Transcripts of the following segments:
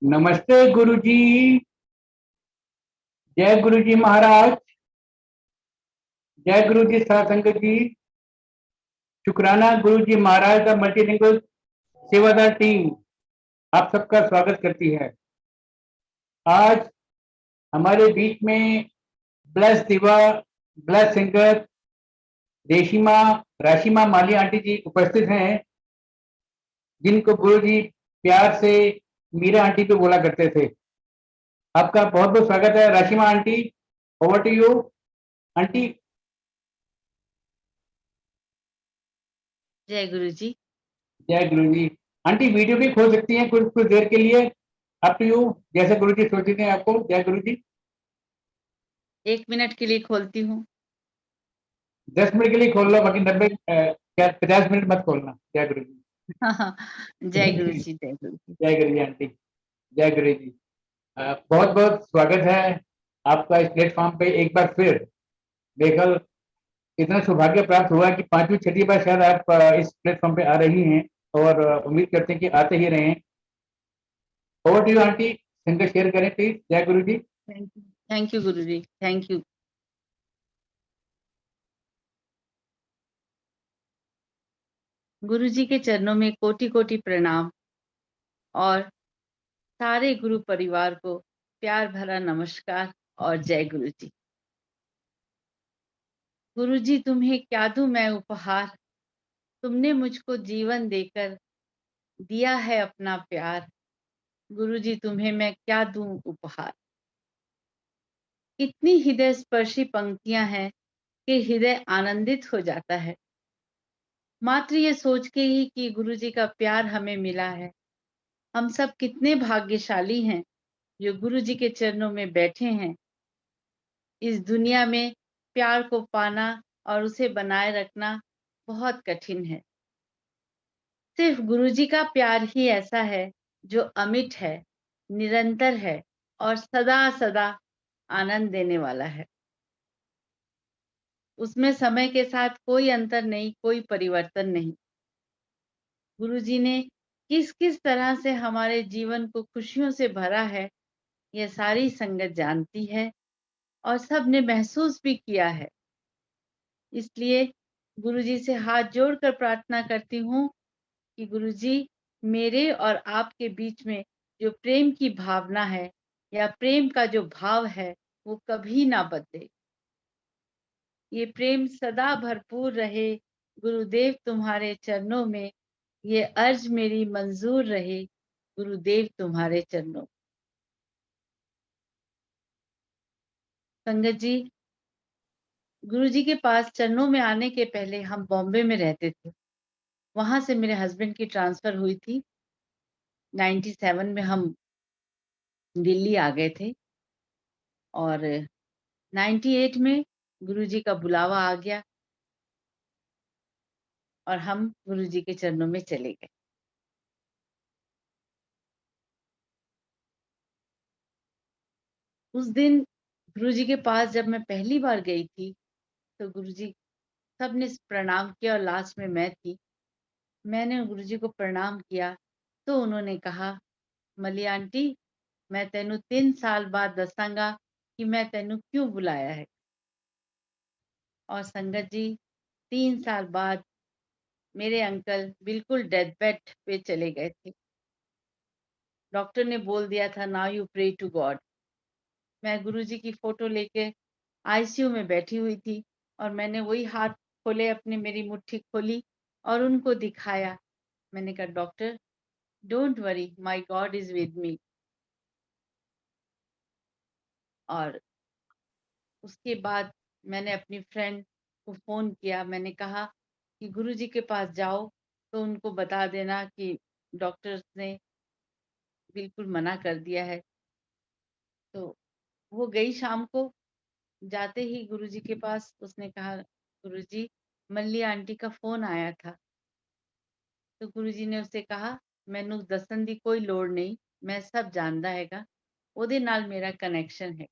नमस्ते गुरुजी। जय गुरुजी महाराज। जय गुरुजी सत्संगत जी। शुक्राना गुरुजी महाराज द मल्टीलिंगुअल सेवादार टीम आप सबका स्वागत करती है। आज हमारे बीच में ब्लेस दिवा, ब्लेस सिंगर रेशिमा राशिमा माली आंटी जी उपस्थित हैं, जिनको गुरुजी प्यार से मीरा आंटी पे बोला करते थे। आपका बहुत बहुत स्वागत है Rashima aunty. Over to you aunty. जय गुरु जी। जय गुरु जी। आंटी वीडियो भी खोल सकती हैं कुछ कुछ देर के लिए, अप टू यू, जैसे गुरु जी सोचते हैं आपको। जय गुरु जी। 1 मिनट के लिए खोलती हूँ। 10 मिनट के लिए खोल लो, बाकी 90 क्या 50 मिनट मत खोलना। जय गुरु जी। जय गुरु जी, जय गुरु जी। जय गुरु जी आंटी। जय गुरु जी। बहुत बहुत स्वागत है आपका इस प्लेटफॉर्म पे एक बार फिर। बेकल इतना सौभाग्य प्राप्त हुआ कि पांचवी छठी बार शायद आप इस प्लेटफॉर्म पे आ रही हैं, और उम्मीद करते हैं कि आते ही रहें। ओवर टू यू आंटी, संगत शेयर करें प्लीज। जय गुरु जी। Thank you Guru ji, thank you. गुरु जी के चरणों में कोटि कोटि प्रणाम और सारे गुरु परिवार को प्यार भरा नमस्कार और जय गुरु जी। गुरु जी, तुम्हें क्या दूं मैं उपहार, तुमने मुझको जीवन देकर दिया है अपना प्यार। गुरु जी, तुम्हें मैं क्या दूं उपहार। इतनी हृदय स्पर्शी पंक्तियां हैं कि हृदय आनंदित हो जाता है, मात्र ये सोच के ही कि गुरु जी का प्यार हमें मिला है। हम सब कितने भाग्यशाली हैं जो गुरु जी के चरणों में बैठे हैं। इस दुनिया में प्यार को पाना और उसे बनाए रखना बहुत कठिन है। सिर्फ गुरु जी का प्यार ही ऐसा है जो अमिट है, निरंतर है और सदा सदा आनंद देने वाला है। उसमें समय के साथ कोई अंतर नहीं, कोई परिवर्तन नहीं। गुरु जी ने किस किस तरह से हमारे जीवन को खुशियों से भरा है, यह सारी संगत जानती है और सब ने महसूस भी किया है। इसलिए गुरु जी से हाथ जोड़कर प्रार्थना करती हूँ कि गुरु जी, मेरे और आपके बीच में जो प्रेम की भावना है या प्रेम का जो भाव है, वो कभी ना बदले। ये प्रेम सदा भरपूर रहे। गुरुदेव तुम्हारे चरणों में ये अर्ज मेरी मंजूर रहे। गुरुदेव तुम्हारे चरणों। संगत जी, गुरु जी के पास चरणों में आने के पहले हम बॉम्बे में रहते थे। वहां से मेरे हस्बैंड की ट्रांसफर हुई थी। 97 में हम दिल्ली आ गए थे और 98 में गुरु जी का बुलावा आ गया और हम गुरु जी के चरणों में चले गए। उस दिन गुरु जी के पास जब मैं पहली बार गई थी, तो गुरु जी सबने प्रणाम किया और लास्ट में मैं थी। मैंने गुरु जी को प्रणाम किया तो उन्होंने कहा, मली आंटी, मैं तेनू 3 साल बाद दसांगा कि मैं तेनू क्यों बुलाया है। और संगत जी, 3 साल बाद मेरे अंकल बिल्कुल डेथ बेड पे चले गए थे। डॉक्टर ने बोल दिया था, now you pray to God. मैं गुरुजी की फोटो लेके आईसीयू में बैठी हुई थी और मैंने वही हाथ खोले, अपनी मेरी मुट्ठी खोली और उनको दिखाया। मैंने कहा, doctor don't worry, my God is with me. और उसके बाद मैंने अपनी फ्रेंड को फोन किया। मैंने कहा कि गुरुजी के पास जाओ तो उनको बता देना कि डॉक्टर्स ने बिल्कुल मना कर दिया है। तो वो गई शाम को। जाते ही गुरुजी के पास उसने कहा, गुरुजी, मल्ली आंटी का फोन आया था। तो गुरुजी ने उससे कहा, मैनू दसन दी कोई लोड़ नहीं, मैं सब जानदा हैगा, ओदे नाल मेरा कनेक्शन है।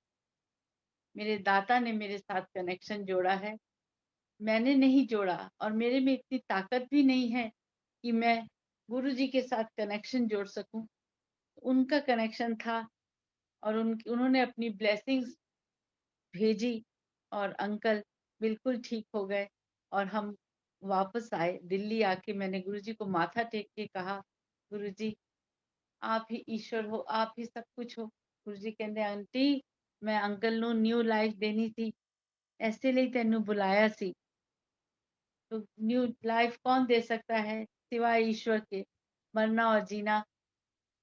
मेरे दाता ने मेरे साथ कनेक्शन जोड़ा है, मैंने नहीं जोड़ा और मेरे में इतनी ताकत भी नहीं है कि मैं गुरुजी के साथ कनेक्शन जोड़ सकूं। उनका कनेक्शन था और उन्होंने अपनी ब्लेसिंग्स भेजी और अंकल बिल्कुल ठीक हो गए और हम वापस आए। दिल्ली आके मैंने गुरुजी को माथा टेक के कहा, "गुरुजी, आप ही ईश्वर हो, आप ही सब कुछ हो।" गुरुजी ਕਹਿੰਦੇ, "ਆਂਟੀ, ਮੈਂ ਅੰਕਲ ਨੂੰ ਨਿਊ ਲਾਈਫ ਦੇਣੀ ਸੀ, ਇਸੇ ਲਈ ਤੈਨੂੰ ਬੁਲਾਇਆ ਸੀ। तो न्यू लाइफ कौन दे सकता है सिवाय ईश्वर के? मरना और जीना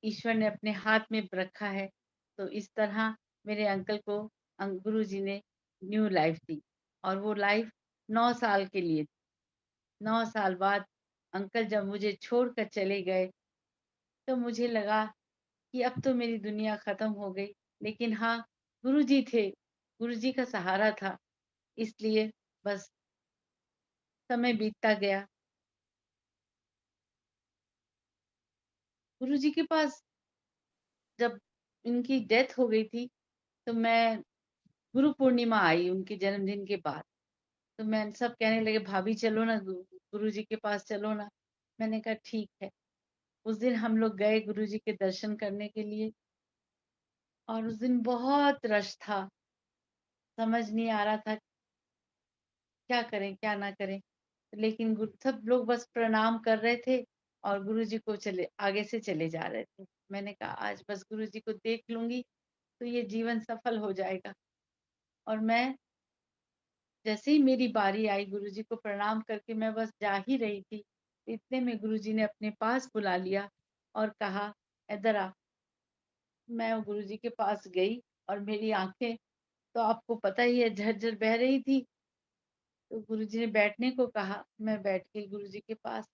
ईश्वर ने अपने हाथ में रखा है।" तो इस तरह मेरे अंकल को गुरुजी ने न्यू लाइफ दी और वो लाइफ 9 साल के लिए थी। 9 साल बाद अंकल जब मुझे छोड़कर चले गए, तो मुझे लगा कि अब तो मेरी दुनिया खत्म हो गई। लेकिन हाँ, गुरुजी थे, गुरुजी का सहारा था, इसलिए बस समय बीतता गया। गुरुजी के पास जब इनकी डेथ हो गई थी, तो मैं गुरु पूर्णिमा आई उनके जन्मदिन के बाद। तो मैं सब कहने लगे, "भाभी चलो ना गुरुजी के पास चलो ना।" मैंने कहा ठीक है। उस दिन हम लोग गए गुरुजी के दर्शन करने के लिए और उस दिन बहुत रश था। समझ नहीं आ रहा था क्या करें, क्या ना करें। लेकिन सब लोग बस प्रणाम कर रहे थे और गुरुजी को चले आगे से चले जा रहे थे। मैंने कहा आज बस गुरुजी को देख लूँगी, तो ये जीवन सफल हो जाएगा। और मैं जैसे ही मेरी बारी आई गुरुजी को प्रणाम करके मैं बस जा ही रही थी, इतने में गुरुजी ने अपने पास बुला लिया और कहा, "इधर आ।" मैं गुरुजी के पास गई और मेरी आँखें तो आपको पता ही है झर-झर बह रही थी। तो गुरुजी ने बैठने को कहा, मैं बैठ गई गुरुजी के पास।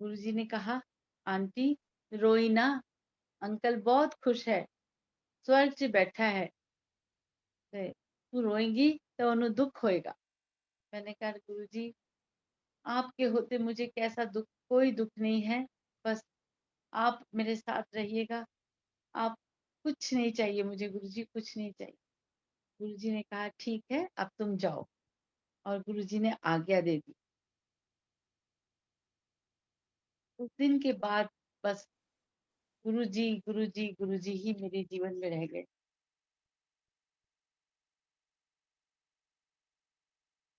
गुरुजी ने कहा, "आंटी रोई ना, अंकल बहुत खुश है, स्वर्ग 'ਚ बैठा है ਤੇ तू रोएगी तो उन्हें दुख होएगा।" मैंने कहा, "गुरुजी, आपके होते मुझे कैसा दुःख कोई दुःख नहीं है, बस आप मेरे साथ रहिएगा, आप कुछ नहीं चाहिए मुझे गुरुजी, कुछ नहीं चाहिए।" गुरुजी ने कहा, "ठीक है, अब तुम जाओ।" और गुरुजी ने आज्ञा दे दी। उस दिन के बाद बस गुरुजी, गुरुजी, गुरुजी ही मेरे जीवन में रह गए।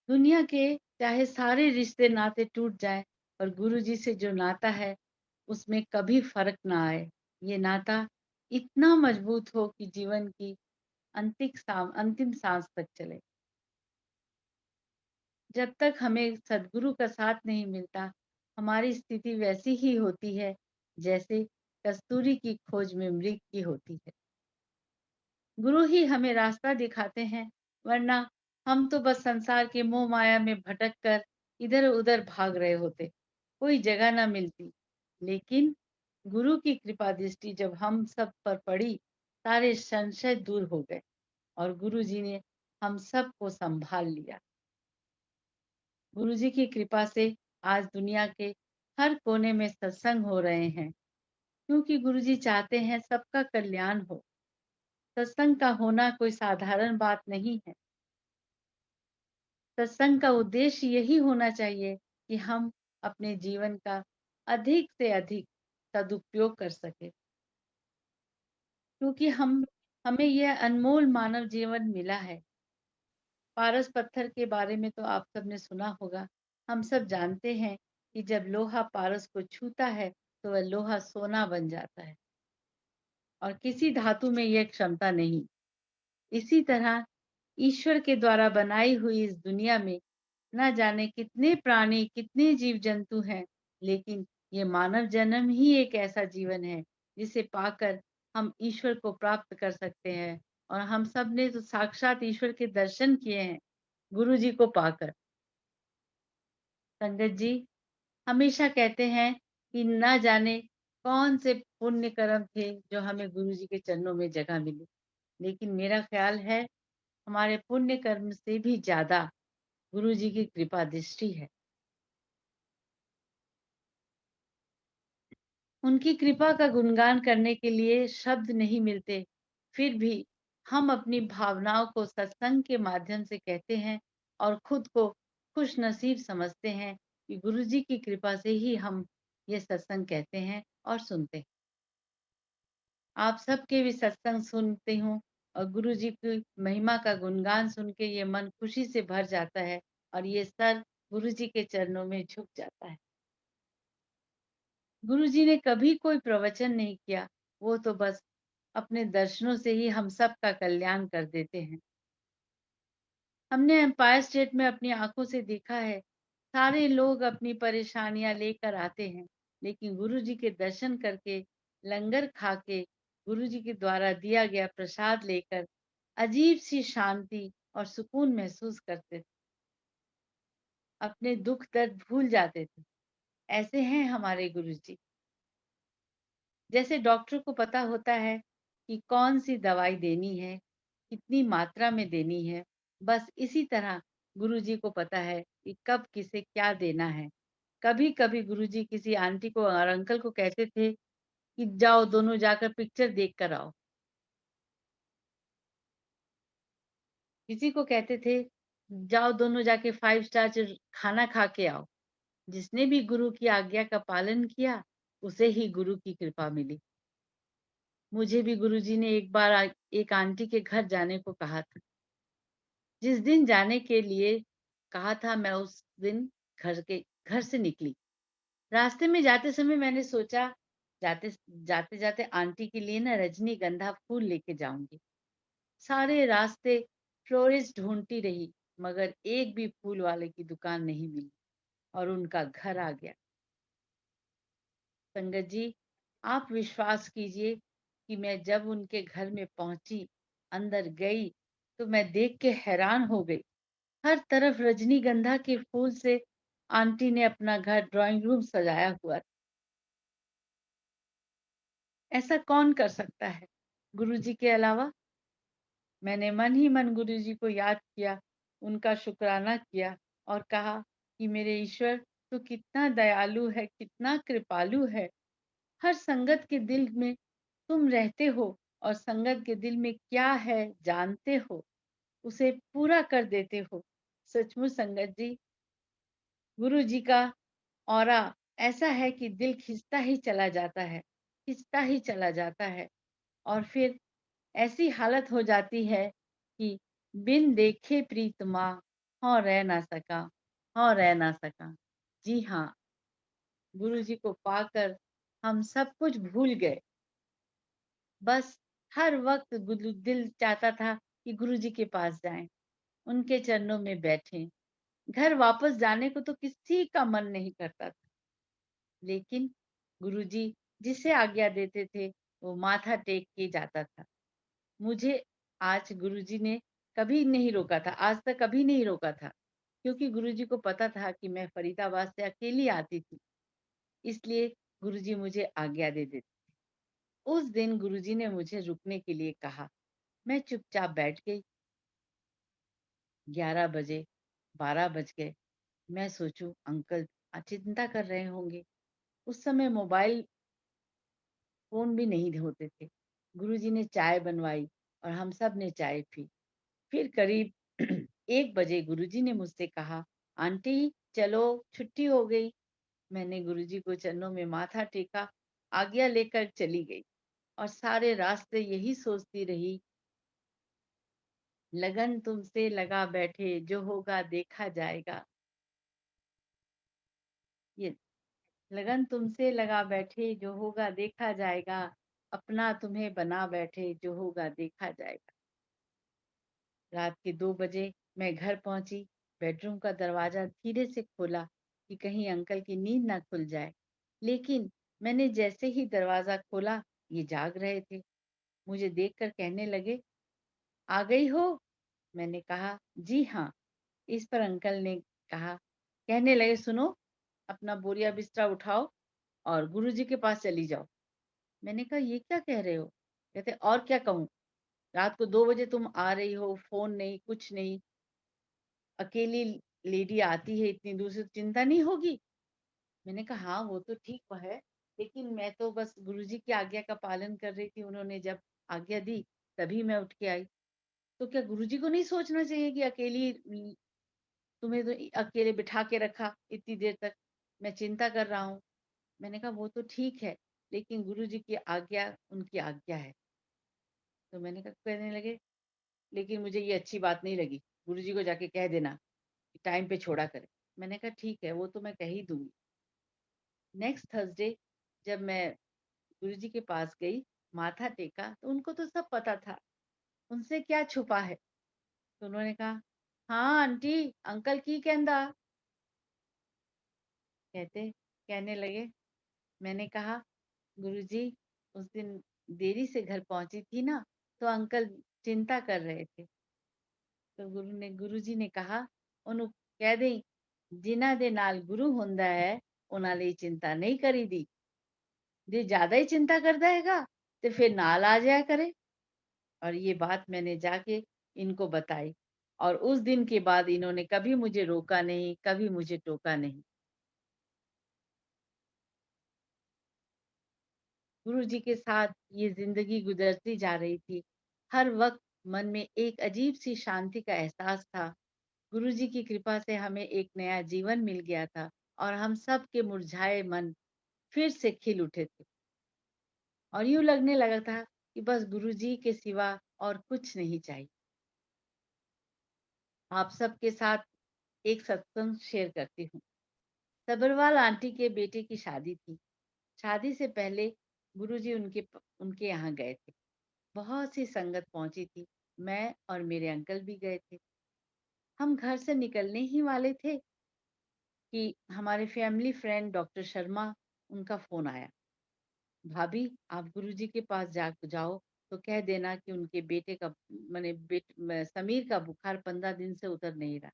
दुनिया के चाहे सारे रिश्ते नाते टूट जाएँ, पर गुरुजी से जो नाता है, उसमें कभी फ़र्क ना आए। ये नाता इतना मज़बूत हो कि जीवन की अंतिम साँस तक चले। जब तक हमें सद्गुरु का साथ नहीं मिलता, हमारी स्थिति वैसी ही होती है, जैसे कस्तूरी की खोज में मृग की होती है। गुरु ही हमें रास्ता दिखाते हैं, वरना हम तो बस संसार के मोह माया में भटक कर इधर-उधर भाग रहे होते, कोई जगह ना मिलती। लेकिन गुरु की कृपा दृष्टि जब हम सब पर पड़ी, सारे संशय दूर हो गए और गुरु जी ने हम सबको संभाल लिया। गुरु जी की कृपा से आज दुनिया के हर कोने में सत्संग हो रहे हैं, क्योंकि गुरु जी चाहते हैं सबका कल्याण हो। सत्संग का होना कोई साधारण बात नहीं है। सत्संग का उद्देश्य यही होना चाहिए कि हम अपने जीवन का अधिक से अधिक सदुपयोग कर सकें, क्योंकि हम हमें यह अनमोल मानव जीवन मिला है। पारस पत्थर के बारे में तो आप सबने सुना होगा। हम सब जानते हैं कि जब लोहा पारस को छूता है, तो वह लोहा सोना बन जाता है और किसी धातु में यह क्षमता नहीं। इसी तरह ईश्वर के द्वारा बनाई हुई इस दुनिया में ना जाने कितने प्राणी, कितने जीव-जंतु हैं, लेकिन ये मानव जन्म ही एक ऐसा जीवन है, जिसे पाकर हम ईश्वर को प्राप्त कर सकते हैं और हम सब ने तो साक्षात ईश्वर के दर्शन किए हैं, गुरु जी को पाकर। संगत जी हमेशा कहते हैं कि ना जाने कौन से पुण्य कर्म थे, जो हमें गुरु जी के चरणों में जगह मिली। लेकिन मेरा ख्याल है, हमारे पुण्य कर्म से भी ज़्यादा गुरु जी की कृपा दृष्टि है। उनकी कृपा का गुणगान करने के लिए शब्द नहीं मिलते, फिर भी हम अपनी भावनाओं को सत्संग के माध्यम से कहते हैं और खुद को खुशनसीब समझते हैं कि गुरु जी की कृपा से ही हम ये सत्संग कहते हैं और सुनते हैं। आप सबके भी सत्संग सुनती हूँ और गुरुजी की महिमा का गुणगान सुन के ये मन खुशी से भर जाता है और ये सर गुरुजी के चरणों में झुक जाता है। गुरुजी ने कभी कोई प्रवचन नहीं किया, वो तो बस अपने दर्शनों से ही हम सबका कल्याण कर देते हैं। हमने एम्पायर स्टेट में अपनी आँखों से देखा है, सारे लोग अपनी परेशानियाँ लेकर आते हैं, लेकिन गुरुजी के दर्शन करके, लंगर खा के, गुरुजी के द्वारा दिया गया प्रसाद लेकर अजीब-सी शांति और सुकून महसूस करते थे, अपने दुःख दर्द भूल जाते थे। ऐसे हैं हमारे गुरुजी। जैसे डॉक्टर को पता होता है कि कौन-सी दवाई देनी है, कितनी मात्रा में देनी है, बस इसी तरह गुरुजी को पता है कि कब किसे क्या देना है। कभी-कभी गुरुजी किसी आंटी को और अंकल को कहते थे कि जाओ दोनों जाकर पिक्चर देख कर आओ। किसी को कहते थे जाओ दोनों जाके 5 स्टार खाना खा के आओ। जिसने भी गुरु की आज्ञा का पालन किया, उसे ही गुरु की कृपा मिली। मुझे भी गुरुजी ने एक बार एक आंटी के घर जाने को कहा था। जिस दिन जाने के लिए कहा था, मैं उस दिन घर से निकली। रास्ते में जाते समय मैंने सोचा जाते-जाते आंटी के लिए ना रजनीगंधा फूल लेके जाऊँगी। सारे रास्ते फ्लोरिस्ट ढूँढती रही, मगर एक भी फूल वाले की दुकान नहीं मिली और उनका घर आ गया। संगत जी, आप विश्वास कीजिए कि मैं जब उनके घर में पहुंची, अंदर गई, तो मैं देख के हैरान हो गई। हर तरफ रजनीगंधा के फूल से आंटी ने अपना घर ड्राइंग रूम सजाया हुआ था। ऐसा कौन कर सकता है गुरुजी के अलावा? मैंने मन ही मन गुरुजी को याद किया, उनका शुक्राना किया और कहा कि मेरे ईश्वर, तू कितना दयालु है, कितना कृपालु है। हर संगत के दिल में तुम रहते हो और संगत के दिल में क्या है जानते हो, उसे पूरा कर देते हो। सचमुच संगत जी, गुरु जी का ऑरा ऐसा है कि दिल खिंचता ही चला जाता है, खिंचता ही चला जाता है और फिर ऐसी हालत हो जाती है कि बिन देखे प्रीतमा हाँ रह ना सका, हाँ रह ना सका। जी हाँ, गुरु जी को पाकर हम सब कुछ भूल गए। बस हर वक़्त दिल चाहता था कि गुरुजी के पास जाएँ, उनके चरणों में बैठें। घर वापस जाने को तो किसी का मन नहीं करता था, लेकिन गुरुजी जिसे आज्ञा देते थे, वो माथा टेक के जाता था। मुझे आज गुरुजी ने कभी नहीं रोका था, आज तक कभी नहीं रोका था, क्योंकि गुरुजी को पता था कि मैं फरीदाबाद से अकेली आती थी, इसलिए गुरुजी मुझे आज्ञा दे देते। उस दिन गुरुजी ने मुझे रुकने के लिए कहा। मैं चुपचाप बैठ गई। 11 बजे, 12 बज गए। मैं सोचूं अंकल चिंता कर रहे होंगे। उस समय मोबाइल फ़ोन भी नहीं होते थे। गुरुजी ने चाय बनवाई और हम सब ने चाय पी। फिर करीब 1 बजे गुरुजी ने मुझसे कहा, "आंटी चलो छुट्टी हो गई।" मैंने गुरुजी को चरणों में माथा टेका, आज्ञा लेकर चली गई और सारे रास्ते यही सोचती रही, लगन तुमसे लगा बैठे, जो होगा देखा जाएगा। ये लगन तुमसे लगा बैठे, जो होगा देखा जाएगा। अपना तुम्हें बना बैठे, जो होगा देखा जाएगा। रात के 2 बजे मैं घर पहुंची। बेडरूम का दरवाजा धीरे से खोला कि कहीं अंकल की नींद ना खुल जाए। लेकिन मैंने जैसे ही दरवाजा खोला, ये जाग रहे थे। मुझे देखकर कहने लगे, "आ गई हो?" मैंने कहा, "जी हाँ।" इस पर अंकल ने कहा कहने लगे, "सुनो, अपना बोरिया बिस्तरा उठाओ और गुरुजी के पास चली जाओ।" मैंने कहा, "ये क्या कह रहे हो?" कहते, "और क्या कहूँ? रात को 2 बजे तुम आ रही हो, फ़ोन नहीं, कुछ नहीं, अकेली लेडी आती है इतनी दूर से, तो चिंता नहीं होगी?" मैंने कहा, "हाँ, वो तो ठीक है, लेकिन मैं तो बस गुरुजी की आज्ञा का पालन कर रही थी, उन्होंने जब आज्ञा दी, तभी मैं उठ के आई। तो क्या गुरुजी को नहीं सोचना चाहिए कि अकेली तुम्हें तो अकेले बिठा के रखा इतनी देर तक, मैं चिंता कर रहा हूँ।" मैंने कहा, "वो तो ठीक है, लेकिन गुरुजी की आज्ञा उनकी आज्ञा है। तो मैंने कहा कहने लगे, लेकिन मुझे ये अच्छी बात नहीं लगी, गुरुजी को जाके कह देना कि टाइम पे छोड़ा करें। मैंने कहा ठीक है, वो तो मैं कह ही दूँगी। नेक्स्ट थर्सडे जब मैं गुरुजी के पास गई, माथा टेका, तो उनको तो सब पता था, उनसे क्या छुपा है? तो उन्होंने कहा, "हाँ आंटी, अंकल की कहंदा?" कहने लगे, मैंने कहा, "गुरुजी, उस दिन देरी से घर पहुँची थी ना, तो अंकल चिंता कर रहे थे।" तो गुरुजी ने कहा, "ਉਹਨੂੰ ਕਹਿ ਦੇਈਂ, जिन्हां दे नाल गुरु हुंदा है, ਉਹਨਾਂ ਲਈ चिंता नहीं करीदी। जे ज़्यादा ही चिंता करता हैगा, तो फिर नाल आ जाया करे।" और ये बात मैंने जाके इनको बताई और उस दिन के बाद इन्होंने कभी मुझे रोका नहीं, कभी मुझे टोका नहीं। गुरुजी के साथ ये ज़िंदगी गुज़रती जा रही थी। हर वक़्त मन में एक अजीब-सी शांति का एहसास था। गुरुजी की कृपा से हमें एक नया जीवन मिल गया था और हम सब के मुरझाए मन फिर से खिल उठे थे और यूँ लगने लगा था कि बस गुरुजी के सिवा और कुछ नहीं चाहिए। आप सबके साथ एक सत्संग शेयर करती हूँ। सब्रवाल आंटी के बेटे की शादी थी। शादी से पहले गुरुजी उनके यहाँ गए थे। बहुत सी संगत पहुंची थी। मैं और मेरे अंकल भी गए थे। हम घर से निकलने ही वाले थे कि हमारे फैमिली फ्रेंड डॉक्टर शर्मा उनका फोन आया। भाभी, आप गुरुजी के पास जा जाओ तो कह देना कि उनके बेटे का समीर का बुखार 15 दिन से उतर नहीं रहा।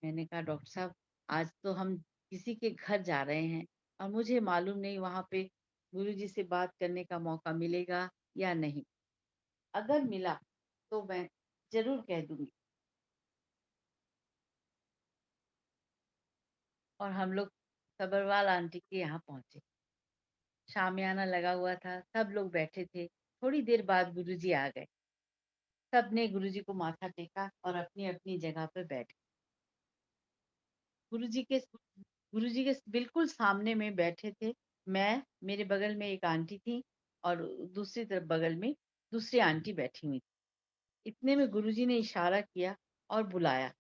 मैंने कहा डॉक्टर साहब, आज तो हम किसी के घर जा रहे हैं और मुझे मालूम नहीं वहां पे गुरुजी से बात करने का मौका मिलेगा या नहीं। अगर मिला तो मैं ज़रूर कह दूँगी। और हम लोग सब्रवाल आंटी के यहाँ पहुँचे। शामियाना लगा हुआ था, सब लोग बैठे थे। थोड़ी देर बाद गुरुजी आ गए। सबने गुरुजी को माथा टेका और अपनी-अपनी जगह पे बैठ गए। गुरुजी के गुरुजी के बिल्कुल सामने में बैठे थे। मैं, मेरे बगल में एक आंटी थी और दूसरी तरफ बगल में दूसरी आंटी बैठी हुई थी। इतने में गुरुजी ने इशारा किया और बुलाया।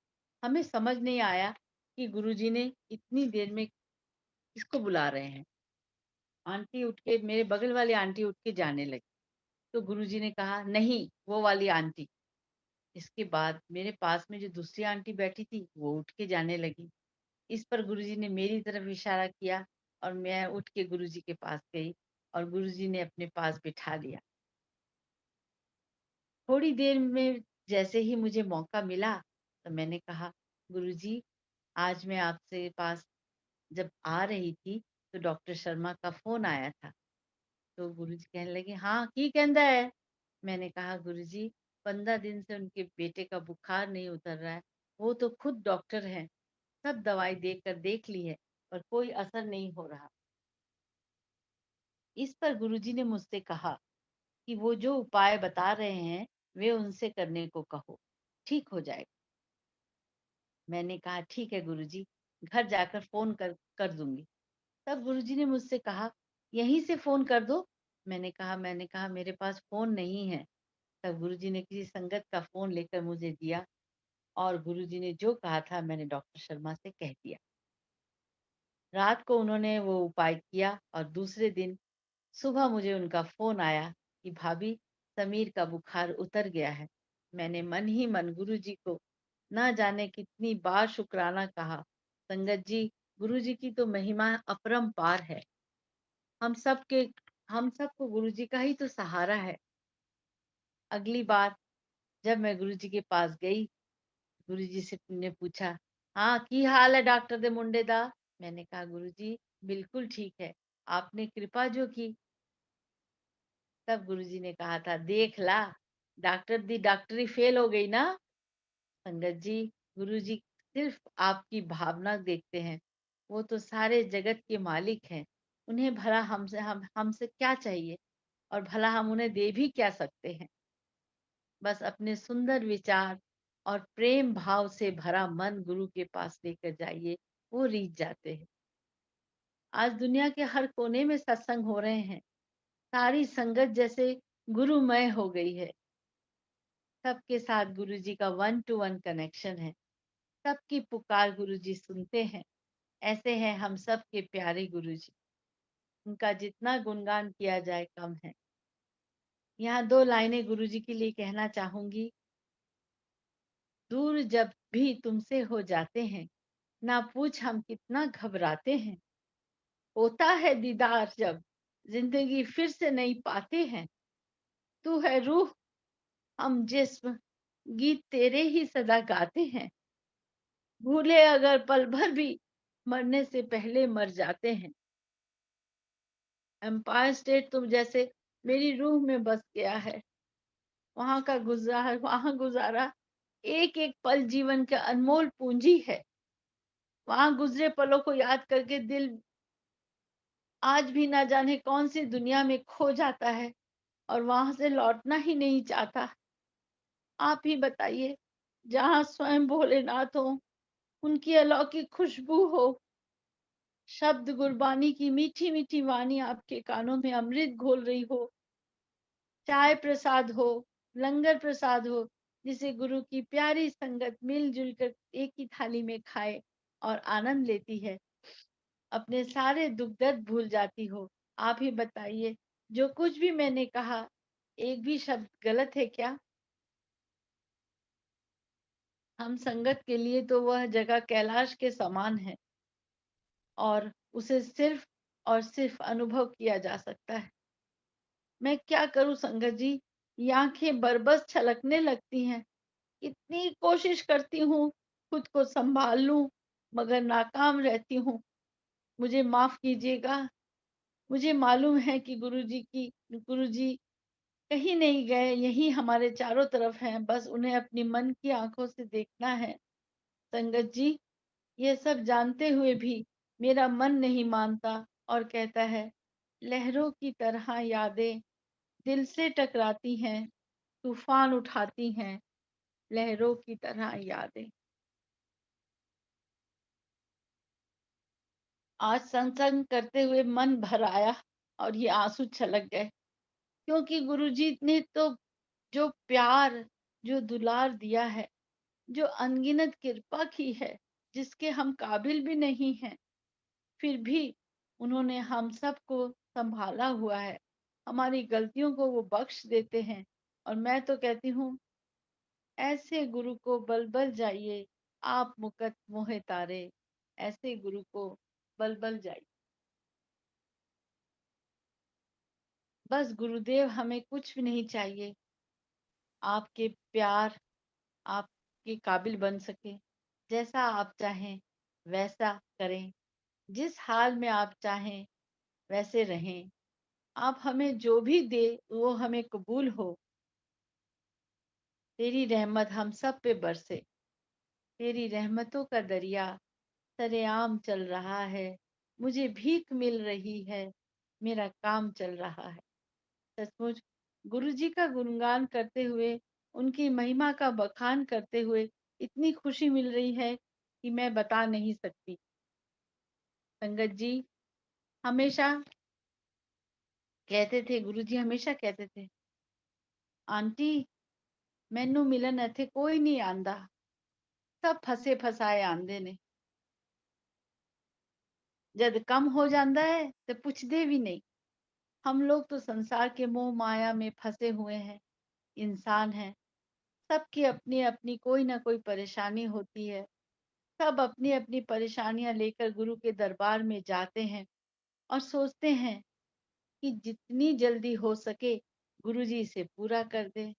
हमें समझ नहीं आया कि गुरुजी ने इतनी देर में किसको बुला रहे हैं। आंटी उठ के मेरे बगल वाली आंटी उठ के जाने लगी। तो गुरुजी ने कहा, "नहीं, वो वाली आंटी।" इसके बाद मेरे पास में जो दूसरी आंटी बैठी थी, वो उठ के जाने लगी। इस पर गुरुजी ने मेरी तरफ इशारा किया और मैं उठ के गुरुजी के पास गई और गुरुजी ने अपने पास बिठा लिया। थोड़ी देर में जैसे ही मुझे मौका मिला, तो मैंने कहा, "गुरुजी, आज मैं आपसे पास जब आ रही थी, तो डॉक्टर शर्मा का फ़ोन आया था।" तो गुरुजी कहने लगे, "हाँ, की कहंदा है?" मैंने कहा, "गुरुजी, 15 दिन से उनके बेटे का बुखार नहीं उतर रहा है। वो तो खुद डॉक्टर हैं, सब दवाई देकर देख ली है, पर कोई असर नहीं हो रहा।" इस पर गुरुजी ने मुझसे कहा कि वो जो उपाय बता रहे हैं, वे उनसे करने को कहो, ठीक हो जाएगा। मैंने कहा, "ठीक है गुरुजी, घर जाकर फ़ोन कर दूँगी।" तब गुरुजी ने मुझसे कहा, "यहीं से फ़ोन कर दो।" मैंने कहा, "मेरे पास फ़ोन नहीं है।" तब गुरुजी ने किसी संगत का फ़ोन लेकर मुझे दिया और गुरुजी ने जो कहा था मैंने डॉक्टर शर्मा से कह दिया। रात को उन्होंने वो उपाय किया और दूसरे दिन सुबह मुझे उनका फ़ोन आया कि भाभी, समीर का बुखार उतर गया है। मैंने मन ही मन गुरुजी को ना जाने कितनी बार शुक्राना कहा। संगत जी, गुरुजी की तो महिमा अपरंपार है। हम सबके हम सबको गुरुजी का ही तो सहारा है। अगली बार जब मैं गुरुजी के पास गई, गुरुजी से ने पूछा, "हाँ, की हाल है डॉक्टर दे मुंडे दा?" मैंने कहा, "गुरुजी, बिल्कुल ठीक है। आपने कृपा जो की।" तब गुरुजी ने कहा था, "देख ला, डॉक्टर दी डॉक्टरी फेल हो गई ना?" संगत जी, गुरुजी सिर्फ आपकी भावना देखते हैं। वो तो सारे जगत के मालिक हैं। उन्हें भला हमसे क्या चाहिए और भला हम उन्हें दे भी क्या सकते हैं। बस अपने सुंदर विचार और प्रेम भाव से भरा मन गुरु के पास लेकर जाइए, वो रीझ जाते हैं। आज दुनिया के हर कोने में सत्संग हो रहे हैं। सारी संगत जैसे गुरुमय हो गई है। सबके साथ गुरुजी का वन टू वन कनेक्शन है। सबकी पुकार गुरुजी सुनते हैं। ऐसे हैं हम सबके प्यारे गुरुजी। उनका जितना गुणगान किया जाए कम है। यहाँ 2 लाइनें गुरुजी के लिए कहना चाहूँगी। दूर जब भी तुमसे हो जाते हैं, ना पूछ हम कितना घबराते हैं। होता है दीदार जब, ज़िंदगी फिर से नहीं पाते हैं। तू है रूह, हम जिस्म, गीत तेरे ही सदा गाते हैं। भूले अगर पल भर भी, मरने से पहले मर जाते हैं। एम्पायर स्टेट तुम जैसे मेरी रूह में बस गया है। वहाँ गुज़ारा एक-एक पल जीवन का अनमोल पूंजी है। वहाँ गुज़रे पलों को याद करके दिल आज भी ना जाने कौन-सी दुनिया में खो जाता है और वहाँ से लौटना ही नहीं चाहता। आप ही बताइए, जहाँ स्वयं भोलेनाथ हों, उनकी अलौकिक खुशबू हो, शब्द गुरबानी की मीठी-मीठी वाणी आपके कानों में अमृत घोल रही हो, चाय प्रसाद हो, लंगर प्रसाद हो, जिसे गुरु की प्यारी संगत मिल-जुल कर एक ही थाली में खाए और आनंद लेती है, अपने सारे दुःख दर्द भूल जाती हो। आप ही बताइए, जो कुछ भी मैंने कहा, एक भी शब्द गलत है क्या? हम संगत के लिए तो वह जगह कैलाश के समान है और उसे सिर्फ़ और सिर्फ़ अनुभव किया जा सकता है। मैं क्या करूँ संगत जी, ये आँखें बरबस छलकने लगती हैं। इतनी कोशिश करती हूँ, खुद को सँभाल लूँ, मगर नाकाम रहती हूँ। मुझे माफ़ कीजिएगा। मुझे मालूम है कि गुरुजी कहीं नहीं गए, यहीं हमारे चारों तरफ हैं, बस उन्हें अपनी मन की आँखों से देखना है। संगत जी, ये सब जानते हुए भी मेरा मन नहीं मानता और कहता है, लहरों की तरह यादें दिल से टकराती हैं, तूफ़ान उठाती हैं, लहरों की तरह यादें। आज सत्संग करते हुए मन भर आया और ये आँसू छलक गए, क्योंकि गुरुजी ने तो जो प्यार, जो दुलार दिया है, जो अनगिनत कृपा की है, जिसके हम काबिल भी नहीं हैं, फिर भी उन्होंने हम सबको सँभाला हुआ है। हमारी गलतियों को वो बख्श देते हैं और मैं तो कहती हूँ, ऐसे गुरु को बल-बल जाइए, आप मुकत मोहे तारे। ऐसे गुरु को बल-बल जाइए। बस गुरुदेव हमें कुछ भी नहीं चाहिए, आपके प्यार, आपके काबिल बन सकें। जैसा आप चाहें, वैसा करें। जिस हाल में आप चाहें, वैसे रहें। आप हमें जो भी दें, वो हमें कबूल हो। तेरी रहमत हम सब पे बरसे। तेरी रहमतों का दरिया सरेआम चल रहा है। मुझे भीख मिल रही है, मेरा काम चल रहा है। सचमुच गुरुजी का गुणगान करते हुए, उनकी महिमा का बखान करते हुए इतनी खुशी मिल रही है कि मैं बता नहीं सकती। संगत जी हमेशा कहते थे, गुरुजी हमेशा कहते थे, आंटी मैनू मिलन इत्थे कोई नहीं आंदा, सब फसे फसाए आंदे ने। जद कम हो जाता है तो पुछदे भी नहीं। हम लोग तो संसार के मोह माया में फंसे हुए हैं, इंसान हैं। सबकी अपनी अपनी कोई ना कोई परेशानी होती है। सब अपनी अपनी परेशानियां लेकर गुरु के दरबार में जाते हैं और सोचते हैं कि जितनी जल्दी हो सके गुरुजी इसे पूरा कर दे।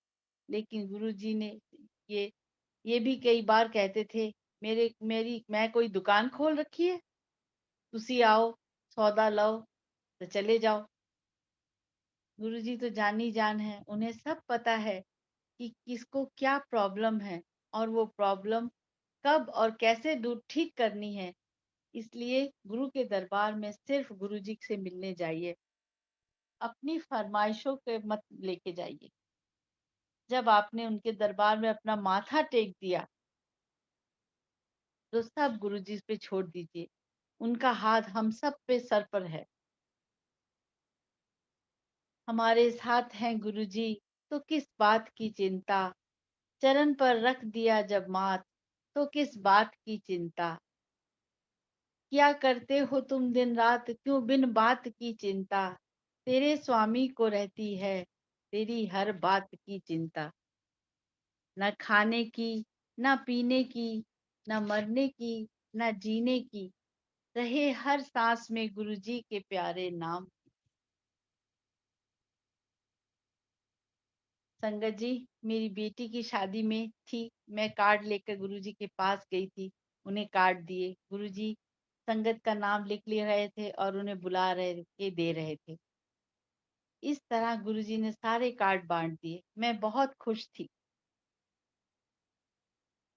लेकिन गुरुजी ने ये ये भी कई बार कहते थे, मैं कोई दुकान खोल रखी है, तुसी आओ सौदा लो तो चले जाओ। गुरुजी तो जानी जान है, उन्हें सब पता है कि किसको क्या प्रॉब्लम है और वो प्रॉब्लम कब और कैसे दूर ठीक करनी है। इसलिए गुरु के दरबार में सिर्फ गुरुजी से मिलने जाइए। अपनी फरमाइशों के मत लेके जाइए। जब आपने उनके दरबार में अपना माथा टेक दिया, तो सब गुरुजी पे छोड़ दीजिए। उनका हाथ हम सब पे सर पर है। हमारे साथ हैं गुरुजी, तो किस बात की चिंता, चरण पर रख दिया जब माथ, तो किस बात की चिंता। क्या करते हो तुम दिन रात, क्यों बिन बात की चिंता, तेरे स्वामी को रहती है तेरी हर बात की चिंता। न खाने की, न पीने की, न मरने की, न जीने की, रहे हर सांस में गुरुजी के प्यारे नाम। संगत जी, मेरी बेटी की शादी में थी, मैं कार्ड लेकर गुरुजी के पास गई थी, उन्हें कार्ड दिए। गुरुजी संगत का नाम लिख ले रहे थे और उन्हें बुला रहे के दे रहे थे। इस तरह गुरुजी ने सारे कार्ड बांट दिए। मैं बहुत खुश थी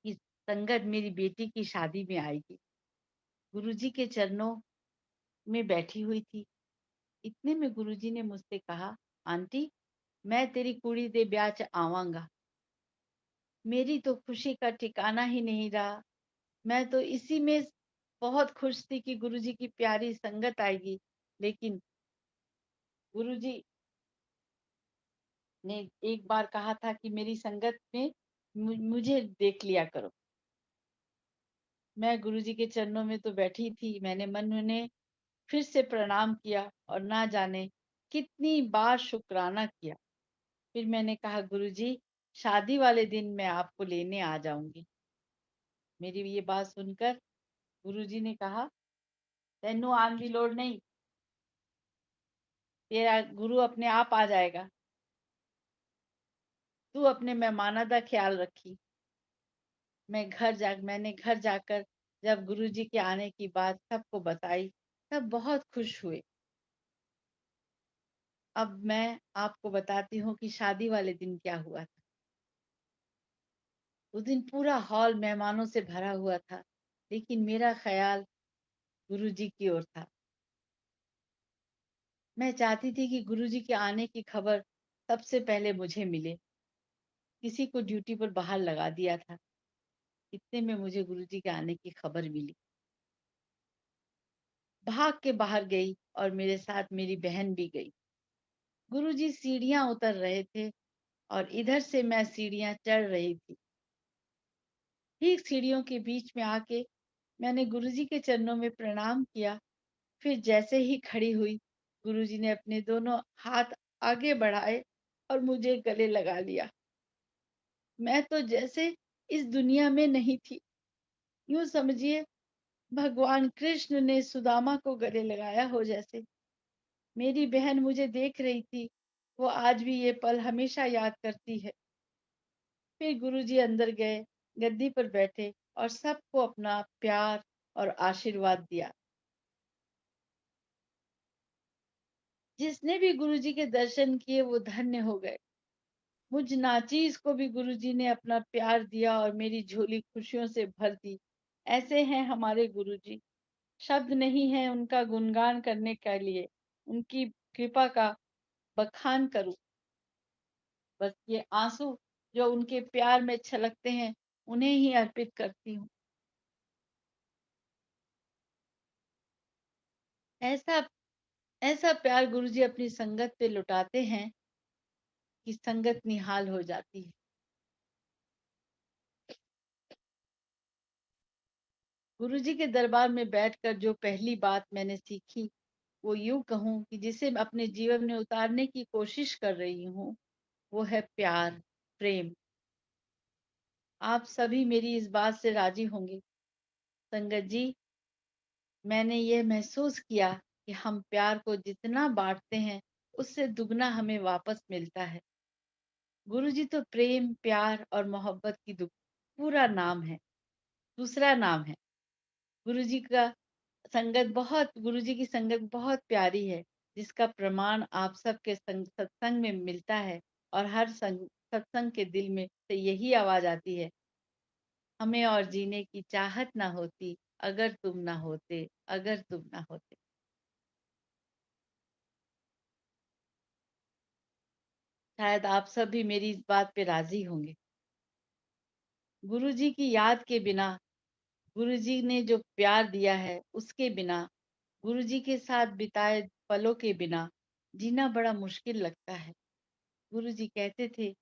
कि संगत मेरी बेटी की शादी में आएगी। गुरुजी के चरणों में बैठी हुई थी। इतने में गुरुजी ने मुझसे कहा, आंटी, मैं तेरी कुड़ी दे ब्याह च आवांगा। मेरी तो खुशी का ठिकाना ही नहीं रहा। मैं तो इसी में बहुत खुश थी कि गुरुजी की प्यारी संगत आएगी, लेकिन गुरुजी ने एक बार कहा था कि मेरी संगत में मुझे देख लिया करो। मैं गुरुजी के चरणों में तो बैठी थी, मैंने मन में फिर से प्रणाम किया और ना जाने कितनी बार शुक्राना किया। फिर मैंने कहा, गुरुजी, शादी वाले दिन मैं आपको लेने आ जाऊंगी। मेरी ये बात सुनकर गुरुजी ने कहा, तेनू आन की लोड़ नहीं, तेरा गुरु अपने आप आ जाएगा, तू अपने मेहमानों का ख्याल रखी। मैंने घर जाकर जब गुरुजी के आने की बात सबको बताई, सब बहुत खुश हुए। अब मैं आपको बताती हूँ कि शादी वाले दिन क्या हुआ था। उस दिन पूरा हॉल मेहमानों से भरा हुआ था, लेकिन मेरा ख्याल गुरुजी की ओर था। मैं चाहती थी कि गुरुजी के आने की खबर सबसे पहले मुझे मिले। किसी को ड्यूटी पर बाहर लगा दिया था। इतने में मुझे गुरुजी के आने की खबर मिली। भाग के बाहर गई और मेरे साथ मेरी बहन भी गई। गुरुजी सीढ़ियां उतर रहे थे और इधर से मैं सीढ़ियां चढ़ रही थी। ठीक सीढ़ियों के बीच में आके मैंने गुरुजी के चरणों में प्रणाम किया। फिर जैसे ही खड़ी हुई, गुरुजी ने अपने दोनों हाथ आगे बढ़ाए और मुझे गले लगा लिया। मैं तो जैसे इस दुनिया में नहीं थी। यूं समझिए, भगवान कृष्ण ने सुदामा को गले लगाया हो जैसे। मेरी बहन मुझे देख रही थी, वो आज भी ये पल हमेशा याद करती है। फिर गुरुजी अंदर गए, गद्दी पर बैठे और सबको अपना प्यार और आशीर्वाद दिया। जिसने भी गुरुजी के दर्शन किए वो धन्य हो गए। मुझ नाचीज को भी गुरुजी ने अपना प्यार दिया और मेरी झोली खुशियों से भर दी। ऐसे हैं हमारे गुरुजी, शब्द नहीं है उनका गुणगान करने के लिए, उनकी कृपा का बखान करूं। बस ये आंसू जो उनके प्यार में छलकते हैं, उन्हें ही अर्पित करती हूँ। ऐसा ऐसा प्यार गुरुजी अपनी संगत पे लुटाते हैं कि संगत निहाल हो जाती है। गुरुजी के दरबार में बैठकर जो पहली बात मैंने सीखी, वो यूं कहूं कि जिसे मैं अपने जीवन में उतारने की कोशिश कर रही हूँ, वो है प्यार, प्रेम। आप सभी मेरी इस बात से राजी होंगे। संगत जी, मैंने ये महसूस किया कि हम प्यार को जितना बांटते हैं, उससे दुगना हमें वापस मिलता है। गुरुजी तो प्रेम, प्यार और मोहब्बत की पूरा नाम है, दूसरा नाम है। गुरुजी का गुरुजी की संगत बहुत प्यारी है, जिसका प्रमाण आप सबके सत्संग में मिलता है। और हर सत्संग के दिल में से यही आवाज आती है, हमें और जीने की चाहत ना होती, अगर तुम ना होते, अगर तुम ना होते। शायद आप सब भी मेरी इस बात पे राजी होंगे। गुरुजी की याद के बिना, गुरुजी ने जो प्यार दिया है, उसके बिना, गुरुजी के साथ बिताए पलों के बिना जीना बड़ा मुश्किल लगता है। गुरुजी कहते थे,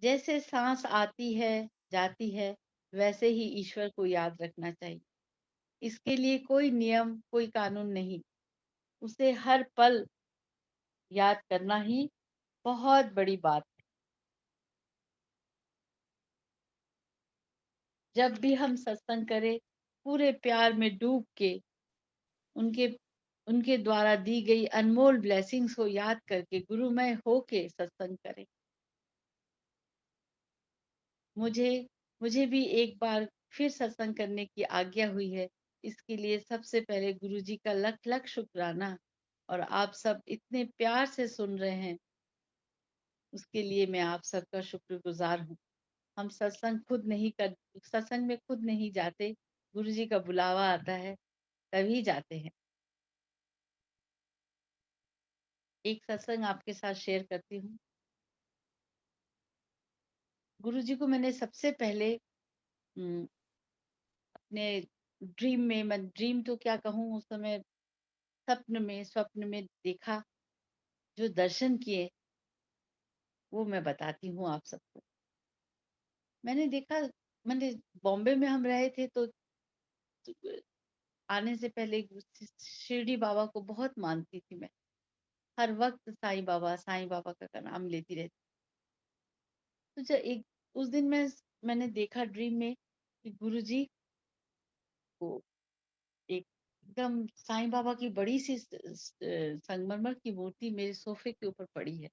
जैसे सांस आती है, जाती है, वैसे ही ईश्वर को याद रखना चाहिए। इसके लिए कोई नियम, कोई कानून नहीं, उसे हर पल याद करना ही बहुत बड़ी बात है। जब भी हम सत्संग करें, पूरे प्यार में डूब के उनके उनके द्वारा दी गई अनमोल ब्लेसिंग्स को याद करके गुरुमय होके सत्संग करें। मुझे मुझे भी एक बार फिर सत्संग करने की आज्ञा हुई है। इसके लिए सबसे पहले गुरुजी का लख-लख शुक्राना, और आप सब इतने प्यार से सुन रहे हैं, उसके लिए मैं आप सबका शुक्रगुज़ार हूँ। हम सत्संग में खुद नहीं जाते, गुरुजी का बुलावा आता है, तभी जाते हैं। एक सत्संग आपके साथ शेयर करती हूँ। गुरुजी को मैंने सबसे पहले उम, अपने ड्रीम तो क्या कहूँ, उस समय स्वप्न में देखा, जो दर्शन किए, वो मैं बताती हूँ आप सबको। मैंने देखा, मैंने बॉम्बे में हम रहे थे, तो आने से पहले शिरडी बाबा को बहुत मानती थी मैं। हर वक़्त साईं बाबा का नाम लेती रहती। तो ज एक उस दिन मैंने देखा ड्रीम में कि गुरुजी को एक एकदम साईं बाबा की बड़ी-सी संगमरमर की मूर्ति मेरे सोफ़े के ऊपर पड़ी है।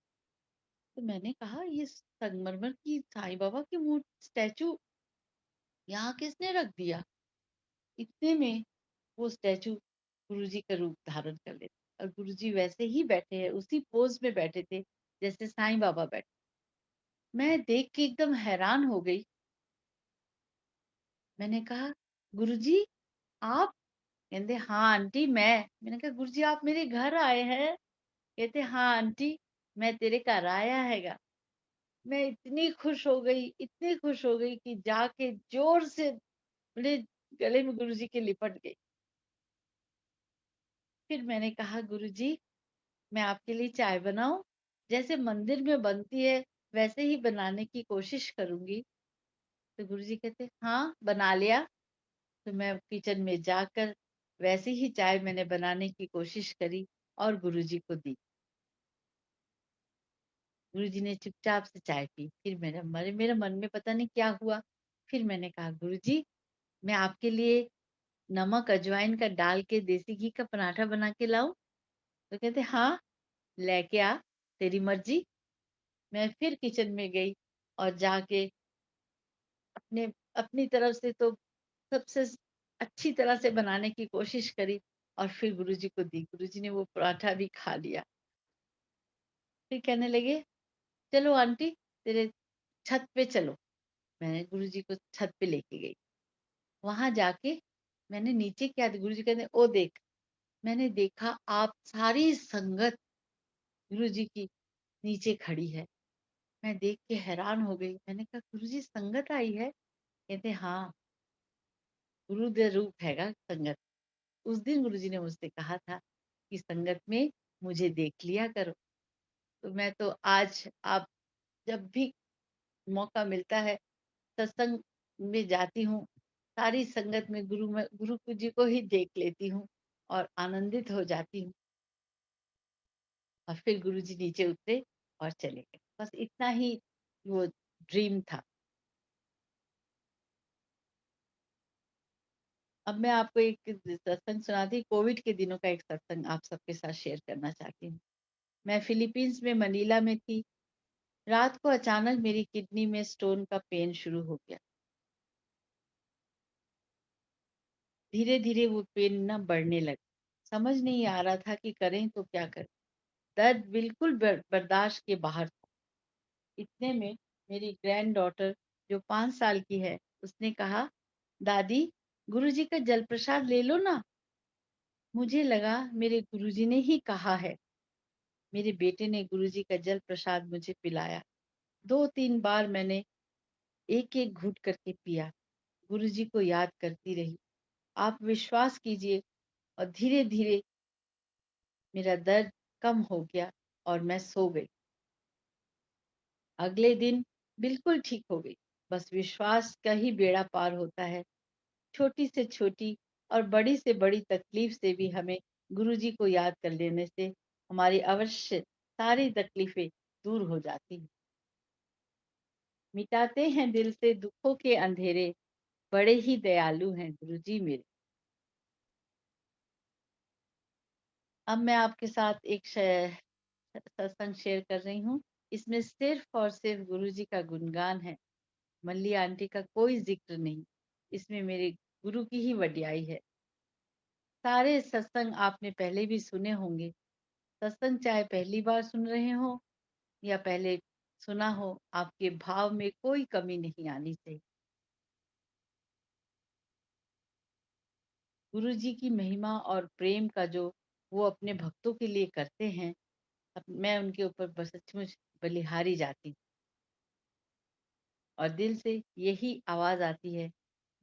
तो मैंने कहा, ये संगमरमर की साईं बाबा की स्टैचू यहाँ किसने रख दिया? इतने में वो स्टैचू गुरुजी का रूप धारण कर लेता, और गुरुजी वैसे ही बैठे हैं, उसी पोज़ में बैठे थे जैसे साईं बाबा बैठे। मैं देख के एकदम हैरान हो गई। मैंने कहा, गुरुजी आप? कहते, हाँ आंटी मैं। मैंने कहा, गुरुजी आप मेरे घर आए हैं? कहते, हाँ आंटी, मैं तेरे घर आया हैगा। मैं इतनी खुश हो गई, इतनी खुश हो गई कि जाके ज़ोर से अपने गले में गुरुजी के लिपट गई। फिर मैंने कहा, गुरुजी मैं आपके लिए चाय बनाऊँ? जैसे मंदिर में बनती है, वैसे ही बनाने की कोशिश करूँगी। तो गुरुजी कहते, हाँ, बना लिया। तो मैं किचन में जाकर वैसे ही चाय मैंने बनाने की कोशिश करी और गुरुजी को दी। गुरुजी ने चुपचाप से चाय पी। फिर मेरे मन में पता नहीं क्या हुआ। फिर मैंने कहा, गुरुजी मैं आपके लिए नमक अजवाइन का डाल के देसी घी का पराठा बना के लाऊँ? तो कहते, हाँ, लेके आ, तेरी मर्ज़ी। मैं फिर किचन में गई और जाके अपने अपनी तरफ से तो सबसे अच्छी तरह से बनाने की कोशिश करी और फिर गुरुजी को दी। गुरुजी ने वो पराठा भी खा लिया। फिर कहने लगे, चलो आंटी, तेरे छत पे चलो। मैंने गुरुजी को छत पे लेके गई। वहाँ जाके मैंने नीचे क्या, गुरुजी कहते, ओ देख। मैंने देखा आप सारी संगत गुरुजी की नीचे खड़ी है। मैं देख के हैरान हो गई। मैंने कहा, गुरुजी संगत आई है? कहते, हाँ, गुरुदेव रूप हैगा संगत। उस दिन गुरुजी ने मुझसे कहा था कि संगत में मुझे देख लिया करो। तो मैं तो आज आप जब भी मौका मिलता है, सत्संग में जाती हूँ, सारी संगत में गुरु जी को ही देख लेती हूँ और आनंदित हो जाती हूँ। और फिर गुरुजी नीचे उतरे और चले गए। बस इतना ही वो ड्रीम था। अब मैं आपको एक सत्संग सुनाती, कोविड के दिनों का एक सत्संग आप सबके साथ शेयर करना चाहती हूँ। मैं फिलीपींस में मनीला में थी। रात को अचानक मेरी किडनी में स्टोन का पेन शुरू हो गया। धीरे-धीरे वो पेन ना बढ़ने लगा। समझ नहीं आ रहा था कि करें तो क्या करें? दर्द बिल्कुल बर्दाश्त के बाहर था। इतने में मेरी ग्रैंड डॉटर जो 5 साल की है, उसने कहा, दादी, गुरुजी का जल प्रसाद ले लो ना। मुझे लगा मेरे गुरुजी ने ही कहा है। मेरे बेटे ने गुरुजी का जल प्रसाद मुझे पिलाया। 2-3 बार मैंने एक-एक घूँट करके पिया। गुरुजी को याद करती रही। आप विश्वास कीजिए और धीरे-धीरे मेरा दर्द कम हो गया और मैं सो गई। अगले दिन बिल्कुल ठीक हो गई। बस विश्वास का ही बेड़ा पार होता है। छोटी से छोटी और बड़ी से बड़ी तकलीफ से भी हमें गुरुजी को याद कर लेने से हमारी अवश्य सारी तकलीफें दूर हो जाती हैं। मिटाते हैं दिल से दुखों के अंधेरे, बड़े ही दयालु हैं गुरुजी मेरे। अब मैं आपके साथ एक सत्संग शेयर कर रही हूँ। इसमें सिर्फ और सिर्फ गुरुजी का गुणगान है। मल्ली आंटी का कोई जिक्र नहीं। इसमें मेरे गुरु की ही वड्याई है। सारे सत्संग आपने पहले भी सुने होंगे। सत्संग चाहे पहली बार सुन रहे हो या पहले सुना हो, आपके भाव में कोई कमी नहीं आनी चाहिए। गुरु जी की महिमा और प्रेम का जो वो अपने भक्तों के लिए करते हैं, मैं उनके ऊपर बस सचमुच बलिहारी जाती हूँ। और दिल से यही आवाज आती है,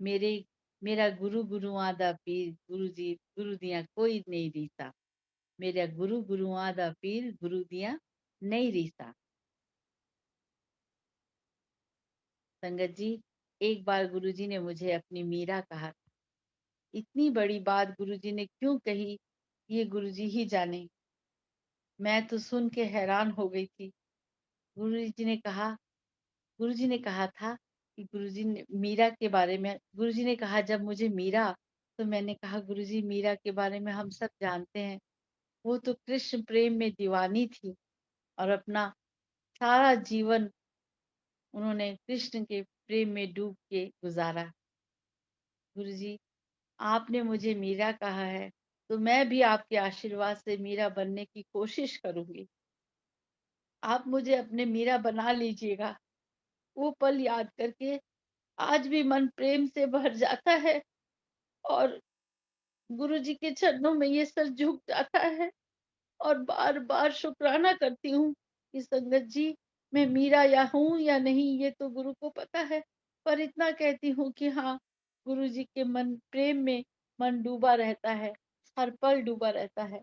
मेरे मेरा गुरु गुरुआं दा पीर, गुरु जी गुरु दिया कोई नहीं रीसा। मेरा गुरु गुरुआं दा पीर, गुरु दिया नहीं रीसा। संगत जी, एक बार गुरुजी ने मुझे अपनी मीरा कहा। इतनी बड़ी बात गुरुजी ने क्यों कही, ये गुरुजी ही जाने। मैं तो सुन के हैरान हो गई थी। गुरुजी ने कहा गुरुजी ने कहा था कि गुरुजी ने मीरा के बारे में, गुरुजी ने कहा जब मुझे मीरा, तो मैंने कहा गुरुजी मीरा के बारे में हम सब जानते हैं। वो तो कृष्ण प्रेम में दीवानी थी और अपना सारा जीवन उन्होंने कृष्ण के प्रेम में डूब के गुजारा। गुरुजी, आपने मुझे मीरा कहा है, तो मैं भी आपके आशीर्वाद से मीरा बनने की कोशिश करूंगी। आप मुझे अपने मीरा बना लीजिएगा। वो पल याद करके आज भी मन प्रेम से भर जाता है और गुरु जी के चरणों में ये सर झुक जाता है और बार बार शुक्राना करती हूँ कि संगत जी, मैं मीरा या हूँ या नहीं ये तो गुरु को पता है, पर इतना कहती हूँ कि हाँ, गुरु जी के मन प्रेम में मन डूबा रहता है, हर पल डूबा रहता है।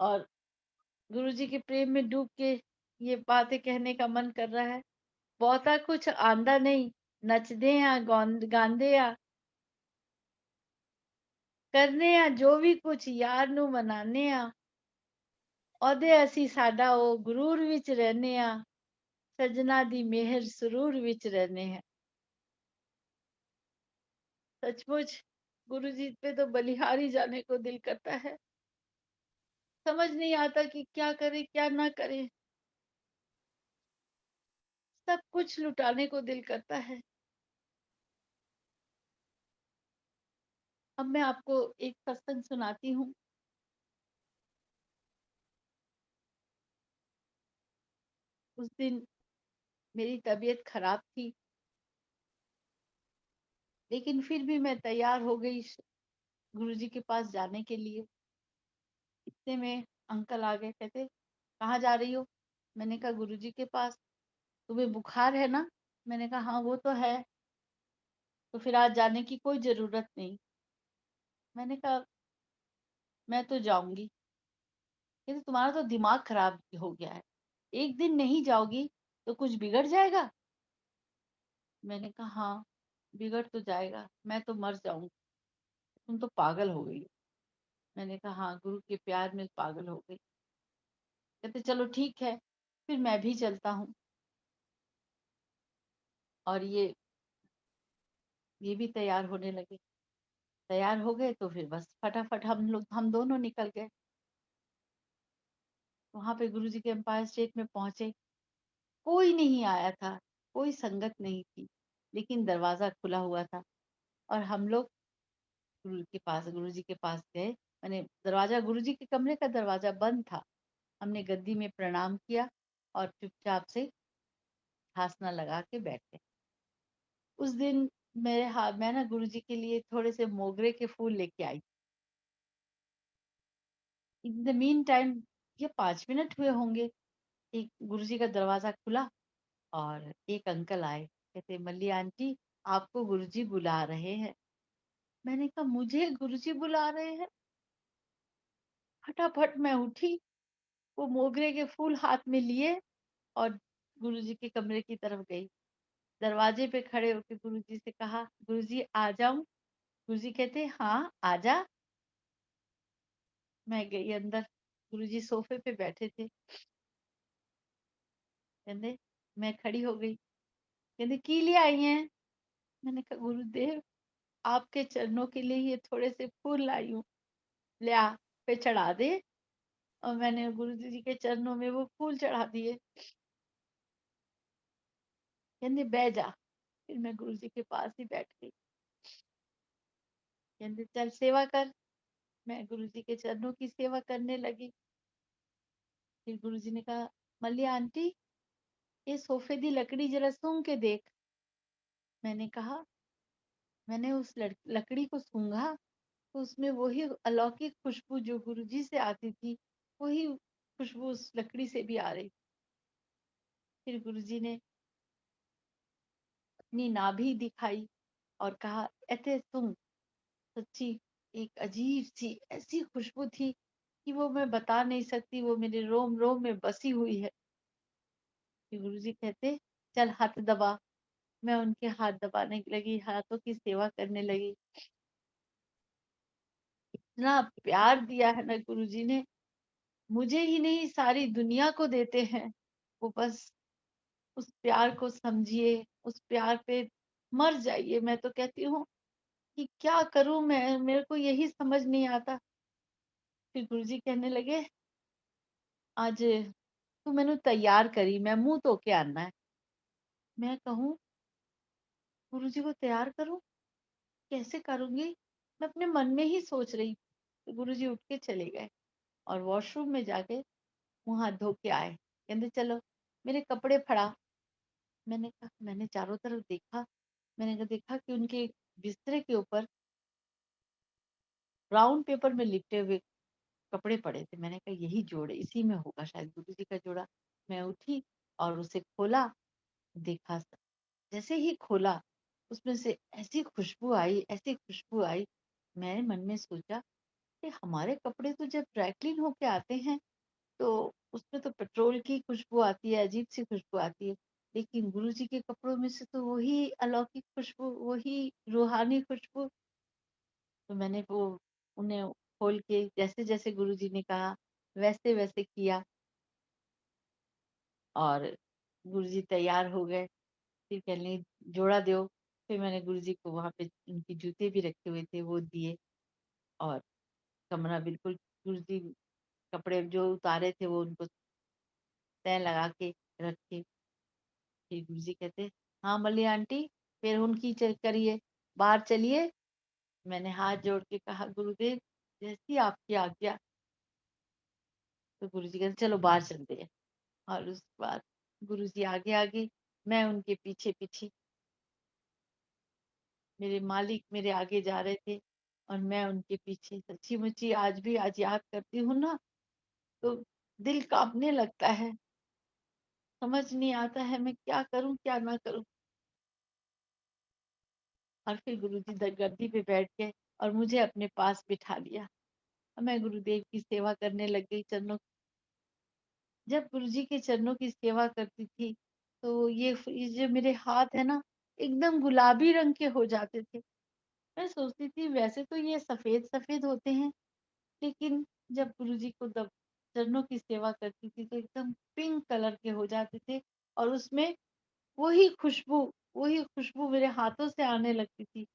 और गुरु जी के प्रेम में डूब के ये बातें कहने का मन कर रहा है। बहुता कुछ आंदा नहीं, नचदे आ गांदे आ, करने आ जो भी कुछ यार ਨੂੰ ਮਨਾਨੇ ਆ, ਉਹਦੇ ਅਸੀਂ ਸਾਡਾ ਉਹ ਗੁਰੂਰ ਵਿੱਚ रहने ਆ, सजना दी मेहर सुरूर विच रहने हैं। सचमुच गुरु जी पे तो बलिहारी जाने को दिल करता है। समझ नहीं आता कि क्या करे क्या ना करे। सब कुछ लुटाने को दिल करता है। अब मैं आपको एक सत्संग सुनाती हूँ। उस दिन मेरी तबीयत खराब थी, लेकिन फिर भी मैं तैयार हो गई गुरु जी के पास जाने के लिए। इतने में अंकल आ गए, कहते कहाँ जा रही हो? मैंने कहा गुरु जी के पास। तुम्हें बुखार है ना? मैंने कहा हाँ वो तो है, तो फिर आज जाने की कोई जरूरत नहीं। मैंने कहा मैं तो जाऊंगी। कहते तुम्हारा तो दिमाग खराब हो गया है, एक दिन नहीं जाओगी तो कुछ बिगड़ जाएगा। मैंने कहा हाँ, बिगड़ तो जाएगा, मैं तो मर जाऊंगी, तुम तो पागल हो गई हो। मैंने कहा हाँ, गुरु के प्यार में पागल हो गई। कहते चलो ठीक है, फिर मैं भी चलता हूँ। और ये भी तैयार होने लगे। तैयार हो गए तो फिर बस फटाफट हम दोनों निकल गए। वहां पे गुरु जी के एम्पायर स्टेट में पहुंचे। कोई नहीं आया था, कोई संगत नहीं थी, लेकिन दरवाजा खुला हुआ था और हम लोग गुरु जी के पास गए। मैंने दरवाजा, गुरु जी के कमरे का दरवाजा बंद था। हमने गद्दी में प्रणाम किया और चुपचाप से हासना लगा के बैठ गए। उस दिन मेरे हाथ मैं ना गुरु जी के लिए थोड़े से मोगरे के फूल लेके आई। इन द मीन टाइम ये 5 मिनट हुए होंगे, एक गुरु जी का दरवाजा खुला और एक अंकल आए। कहते मल्ली आंटी, आपको गुरुजी बुला रहे हैं। मैंने कहा मुझे गुरुजी बुला रहे हैं? फटाफट मैं उठी, वो मोगरे के फूल हाथ में लिए और गुरुजी के कमरे की तरफ गई। दरवाजे पे खड़े होके गुरुजी से कहा, "गुरुजी आ जाऊँ?" गुरुजी कहते, "हाँ, आजा।" मैं गई अंदर, गुरुजी सोफे पे बैठे थे। कहते मैं खड़ी हो गई, कहते की लिए आई हैं? मैंने कहा गुरुदेव आपके चरणों के लिए ये थोड़े से फूल लाई हूँ, ले आ पे चढ़ा दे। और मैंने गुरुजी जी के चरणों में वो फूल चढ़ा दिए। कहते बह जा। फिर मैं गुरुजी के पास ही बैठ गई। कहते चल सेवा कर। मैं गुरुजी के चरणों की सेवा करने लगी। फिर गुरुजी ने कहा, मल्लिया आंटी ये सोफे दी लकड़ी जरा सूंघ के देख। मैंने कहा मैंने उस लकड़ी को सूंघा तो उसमें वही अलौकिक खुशबू जो गुरुजी से आती थी, वही खुशबू उस लकड़ी से भी आ रही। फिर गुरुजी ने अपनी नाभि दिखाई और कहा, ऐसे सुन। सच्ची एक अजीब सी ऐसी खुशबू थी कि वो मैं बता नहीं सकती, वो मेरे रोम रोम में बसी हुई है। फिर गुरुजी कहते, चल हाथ दबा। मैं उनके हाथ दबाने लगी, हाथों की सेवा करने लगी। इतना प्यार दिया है ना गुरुजी ने, मुझे ही नहीं सारी दुनिया को देते हैं। वो बस उस प्यार को समझिए, उस प्यार पे मर जाइए। मैं तो कहती हूँ कि क्या करूं मैं, मेरे को यही समझ नहीं आता। फिर गुरुजी कहने लगे, आज तू मैनू तैयार करी, मैं मुंह धो के आना है। मैं कहूँ गुरुजी को तैयार करूं, कैसे करूंगी? मैं अपने मन में ही सोच रही। तो गुरुजी उठ के चले गए और वॉशरूम में जाके मुंह हाथ धो के आए। कहते चलो मेरे कपड़े फड़ा। मैंने कहा, मैंने चारों तरफ देखा। मैंने कहा देखा कि उनके बिस्तर के ऊपर ब्राउन पेपर में लिपटे हुए कपड़े पड़े थे। मैंने कहा यही जोड़ है, इसी में होगा शायद गुरुजी का जोड़ा। मैं उठी और उसे खोला, देखा। जैसे ही खोला उसमें से ऐसी खुशबू आई, ऐसी खुशबू आई। मैंने मन में सोचा कि हमारे कपड़े तो जब ड्राई क्लीन होके आते हैं तो उसमें तो पेट्रोल की खुशबू आती है, अजीब सी खुशबू आती है। लेकिन गुरुजी के कपड़ों में से तो वही अलौकिक खुशबू, वही रूहानी खुशबू। तो मैंने वो उन्हें खोल के जैसे जैसे गुरुजी ने कहा वैसे वैसे किया और गुरुजी तैयार हो गए। फिर कहने जोड़ा दो। फिर मैंने गुरुजी को वहां पे उनके जूते भी रखे हुए थे वो दिए और कमरा बिल्कुल गुरुजी कपड़े जो उतारे थे वो उनको तय लगा के रखे। फिर गुरुजी कहते, हाँ मल्ली आंटी फिर उनकी करिए, बाहर चलिए। मैंने हाथ जोड़ के कहा, गुरुदेव जैसी आपकी आज्ञा। तो गुरुजी कहते चलो बाहर चलते हैं। और उसके बाद गुरुजी आगे आगे, मैं उनके पीछे पीछे। मेरे मालिक मेरे आगे जा रहे थे और मैं उनके पीछे। सच्ची मुच्ची आज भी आज याद करती हूँ ना तो दिल कांपने लगता है। समझ नहीं आता है मैं क्या करूं क्या ना करूं। और फिर गुरुजी गद्दी पे बैठ गए और मुझे अपने पास बिठा लिया। और मैं गुरुदेव की सेवा करने लग गई चरणों। जब गुरुजी के चरणों की सेवा करती थी तो ये जो मेरे हाथ है ना एकदम गुलाबी रंग के हो जाते थे। मैं सोचती थी वैसे तो ये सफेद सफेद होते हैं, लेकिन जब गुरुजी को चरणों की सेवा करती थी तो एकदम पिंक कलर के हो जाते थे। और उसमें वही खुशबू वही खुशबू मेरे हाथों से आने लगती थी।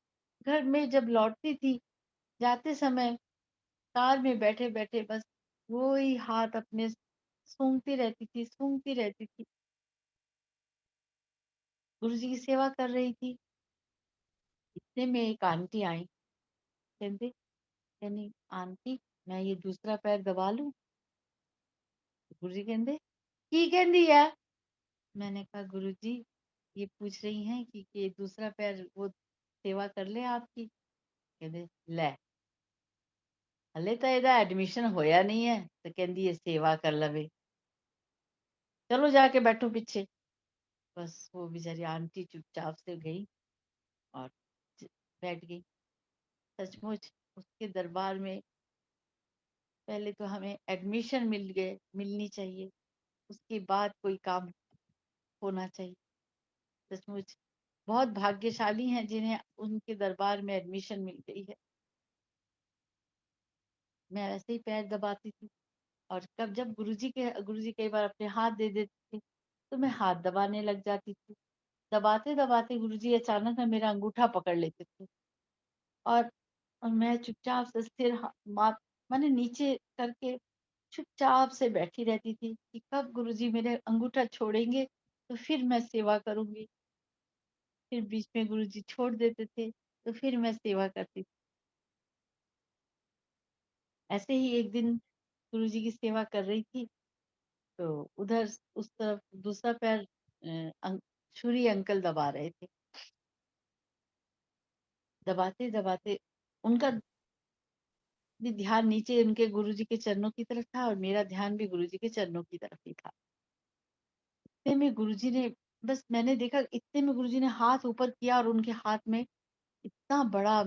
घर में जब लौटती थी, जाते समय कार में बैठे बैठे बस वो ही हाथ अपने सूंघती रहती थी। गुरुजी की सेवा कर रही थी। इतने में एक आंटी आई। कहते कहनी आंटी मैं ये दूसरा पैर दबा लूं? गुरुजी कहते की कहती है। मैंने कहा गुरुजी ये पूछ रही हैं कि ये दूसरा पैर वो सेवा कर ले आपकी। कहते ले हले तो ਇਹਦਾ एडमिशन होया नहीं है तो कहती है सेवा कर लवे, चलो जाके बैठो पीछे। बस वो बेचारी आंटी चुपचाप से गई। और च बैठ गई। सचमुच उसके दरबार में पहले तो हमें एडमिशन मिलनी चाहिए, उसके बाद कोई काम होना चाहिए। सचमुच बहुत भाग्यशाली हैं जिन्हें उनके दरबार में एडमिशन मिल गई है। मैं ऐसे ही पैर दबाती थी और कब जब गुरुजी कई बार अपने हाथ दे देते थे, तो मैं हाथ दबाने लग जाती थी। दबाते-दबाते गुरुजी अचानक ना मेरा अंगूठा पकड़ लेते थे और मैं चुपचाप से सिर ह मा माने नीचे करके चुपचाप से बैठी रहती थी कि कब गुरुजी मेरे अंगूठा छोड़ेंगे, तो फिर मैं सेवा करूँगी। फिर बीच में गुरुजी छोड़ देते थे, तो फिर मैं सेवा करती थी। ऐसे ही एक दिन गुरुजी की सेवा कर रही थी, तो उधर उस तरफ दूसरा पैर सूरी अंकल दबा रहे थे। दबाते-दबाते उनका भी ध्यान नीचे उनके गुरुजी के चरणों की तरफ था और मेरा ध्यान भी गुरुजी के चरणों की तरफ ही था। इतने में गुरुजी ने बस मैंने देखा इतने में गुरुजी ने हाथ ऊपर किया और उनके हाथ में इतना बड़ा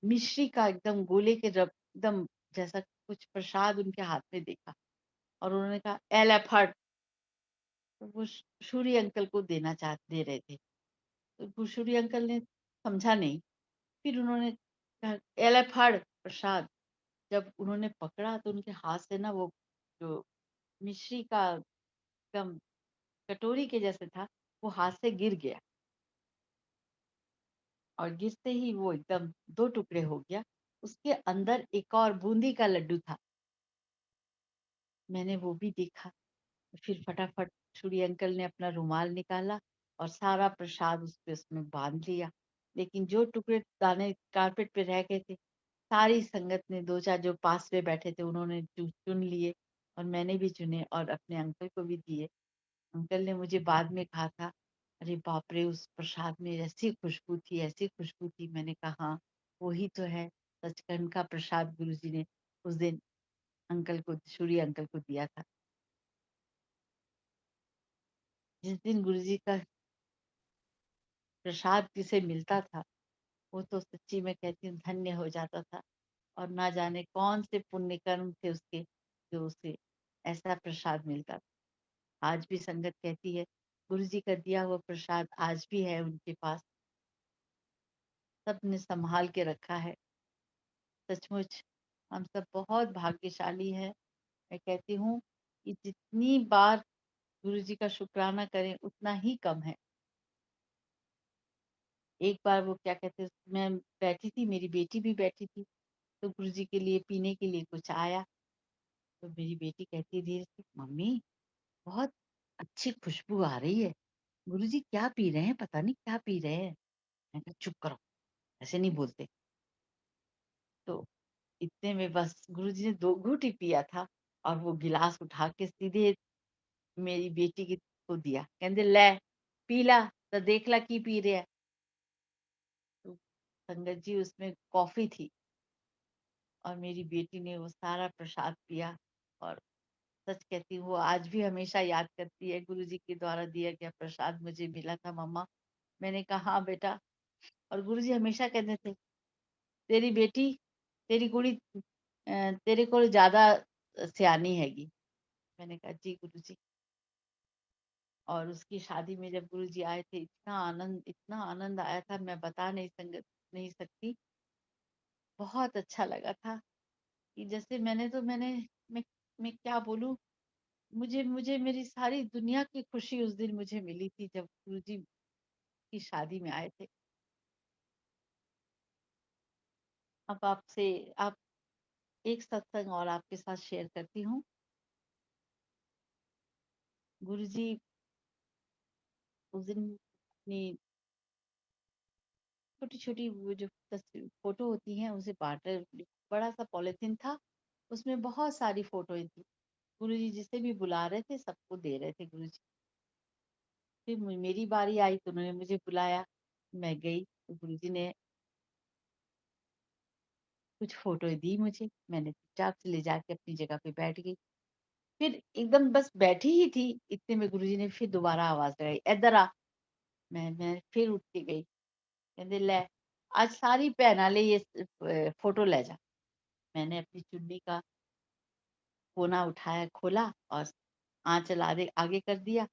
मिश्री का एकदम गोले के एकदम जैसा कुछ प्रसाद उनके हाथ में देखा और उन्होंने कहा एला फट। तो वो सूर्य अंकल को दे रहे थे। तो वो सूर्य अंकल ने समझा नहीं। फिर उन्होंने कहा एला फड़ प्रसाद। जब उन्होंने पकड़ा तो उनके हाथ से ना वो जो मिश्री का एकदम कटोरी के जैसे था, वो हाथ से गिर गया और गिरते ही वो एकदम 2 टुकड़े हो गया। उसके अंदर एक और बूंदी का लड्डू था। मैंने वो भी देखा। फिर फटाफट सूर्य अंकल ने अपना रुमाल निकाला और सारा प्रसाद उसमें बाँध लिया। लेकिन जो टुकड़े दाने कारपेट पे रह गए थे, सारी संगत ने 2-4 जो पास में बैठे थे उन्होंने चुन लिए और मैंने भी चुने और अपने अंकल को भी दिए। अंकल ने मुझे बाद में कहा था, "अरे बाप रे! उस प्रसाद में ऐसी खुशबू थी।" मैंने कहा, "हाँ, वही तो है, सचखंड का प्रसाद गुरुजी ने उस दिन अंकल को सूर्य अंकल को दिया था।" जिस दिन गुरुजी का प्रसाद जिसे मिलता था, वो तो सच्ची में कहती हूँ धन्य हो जाता था और ना जाने कौन से पुण्य कर्म थे उसके, जो उसे ऐसा प्रसाद मिलता था। आज भी संगत कहती है, गुरुजी का दिया हुआ प्रसाद आज भी है उनके पास, सबने सँभाल के रखा है। सचमुच हम सब बहुत भाग्यशाली हैं। मैं कहती हूँ कि जितनी बार गुरुजी का शुक्राना करें, उतना ही कम है। एक बार वो क्या कहते हैं, मैं बैठी थी, मेरी बेटी भी बैठी थी, तो गुरुजी के लिए पीने के लिए कुछ आया, तो मेरी बेटी कहती है धीरे से, "मम्मी, बहुत अच्छी खुशबू आ रही है। गुरुजी क्या पी रहे हैं? पता नहीं क्या पी रहे हैं?" मैंने कहा, "चुप करो, ऐसे नहीं बोलते।" तो इतने में बस गुरुजी ने 2 घूँट ही पिया था और वो गिलास उठा के सीधे मेरी बेटी को दिया। कहंदे, "ले, पी ला, तो देख ला की पी रहा है।" तो संगत जी उसमें कॉफ़ी थी और मेरी बेटी ने वो सारा प्रसाद पिया और सच कहती हूँ वो आज भी हमेशा याद करती है, गुरुजी के द्वारा दिया गया प्रसाद मुझे मिला था मम्मा। मैंने कहा, "हाँ बेटा।" और गुरुजी हमेशा कहते थे, "तेरी बेटी, तेरी कुड़ी तेरे कोल ज़्यादा सयानी हैगी।" मैंने कहा, "जी गुरुजी।" और उसकी शादी में जब गुरुजी आए थे, इतना आनंद आया था, मैं बता नहीं सकती। बहुत अच्छा लगा था कि जैसे मैं मैं क्या बोलूँ, मुझे मुझे मेरी सारी दुनिया की खुशी उस दिन मुझे मिली थी जब गुरुजी की शादी में आए थे। अब आपसे आप एक सत्संग और आपके साथ शेयर करती हूँ। गुरुजी उस दिन अपनी छोटी-छोटी वो जो फ़ोटो होती हैं उसे बड़ा-सा पॉलीथीन था, उसमें बहुत सारी फ़ोटोएँ थी। गुरुजी जिसे भी बुला रहे थे, सबको दे रहे थे गुरुजी। फिर मेरी बारी आई तो उन्होंने मुझे बुलाया, मैं गई तो गुरुजी ने कुछ फ़ोटोएँ दी मुझे, मैंने चुपचाप से ले जाके अपनी जगह पे बैठ गई। फिर एकदम बस बैठी ही थी, इतने में गुरुजी ने फिर दोबारा आवाज़ लगाई, "इधर आ।" मैं फिर उठ के गई। कहते ले आज सारी पहना ले ये फोटो ले जा। मैंने अपनी चुन्नी का कोना उठाया, खोला और आँचल आगे कर दिया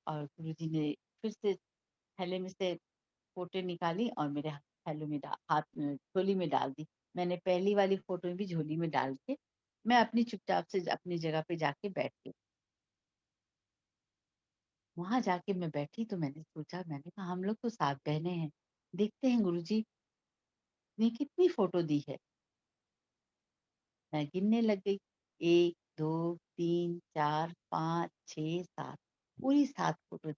और गुरुजी ने फिर से थैले में से फ़ोटो निकाली और मेरे थैले में झोली में डाल दी। मैंने पहली वाली फ़ोटो भी झोली में डाल के मैं अपनी चुपचाप से अपनी जगह पे जाके बैठ गई। वहाँ जाके मैं बैठी तो मैंने सोचा, मैंने कहा हम लोग तो 7 बहनें हैं। देखते हैं गुरुजी ने कितनी फ़ोटो दी है। मैं गिनने लग गई। 1, 2, 3, 4, 5, 6, 7 पूरी 7 फ़ोटो।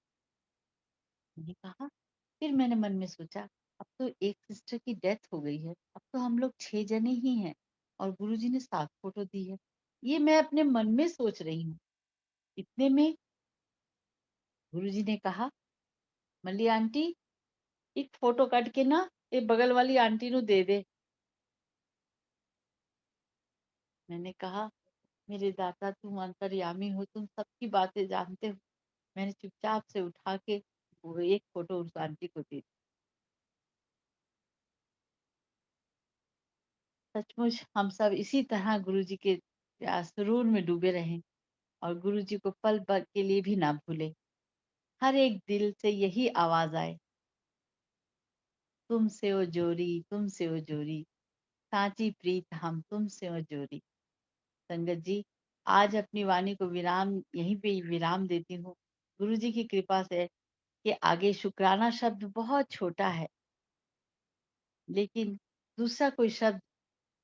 मैंने कहा फिर मैंने मन में सोचा अब तो एक सिस्टर की डेथ हो गई है, अब तो हम लोग 6 जने ही हैं और गुरुजी ने 7 फ़ोटो दी है। ये मैं अपने मन में सोच रही हूँ। इतने में गुरुजी ने कहा, "मल्ली आंटी एक फ़ोटो काट के ना ये बगल वाली आंटी नु दे दे।" मैंने कहा, "मेरे दाता तुम अंतर्यामी हो, तुम सबकी बातें जानते हो।" मैंने चुपचाप से उठा के वो एक फ़ोटो उस आंटी को दे दी। सचमुच हम सब इसी तरह गुरुजी के सुरूर में डूबे रहें और गुरुजी को पल भर के लिए भी ना भूले। हर एक दिल से यही आवाज आए, तुमसे ओ जोरी, तुमसे ओ जोरी, साची प्रीत हम तुमसे ओ जोरी। संगत जी, आज अपनी वाणी को विराम यहीं पे ही विराम देती हूँ। गुरुजी की कृपा से कि आगे शुक्राना शब्द बहुत छोटा है, लेकिन दूसरा कोई शब्द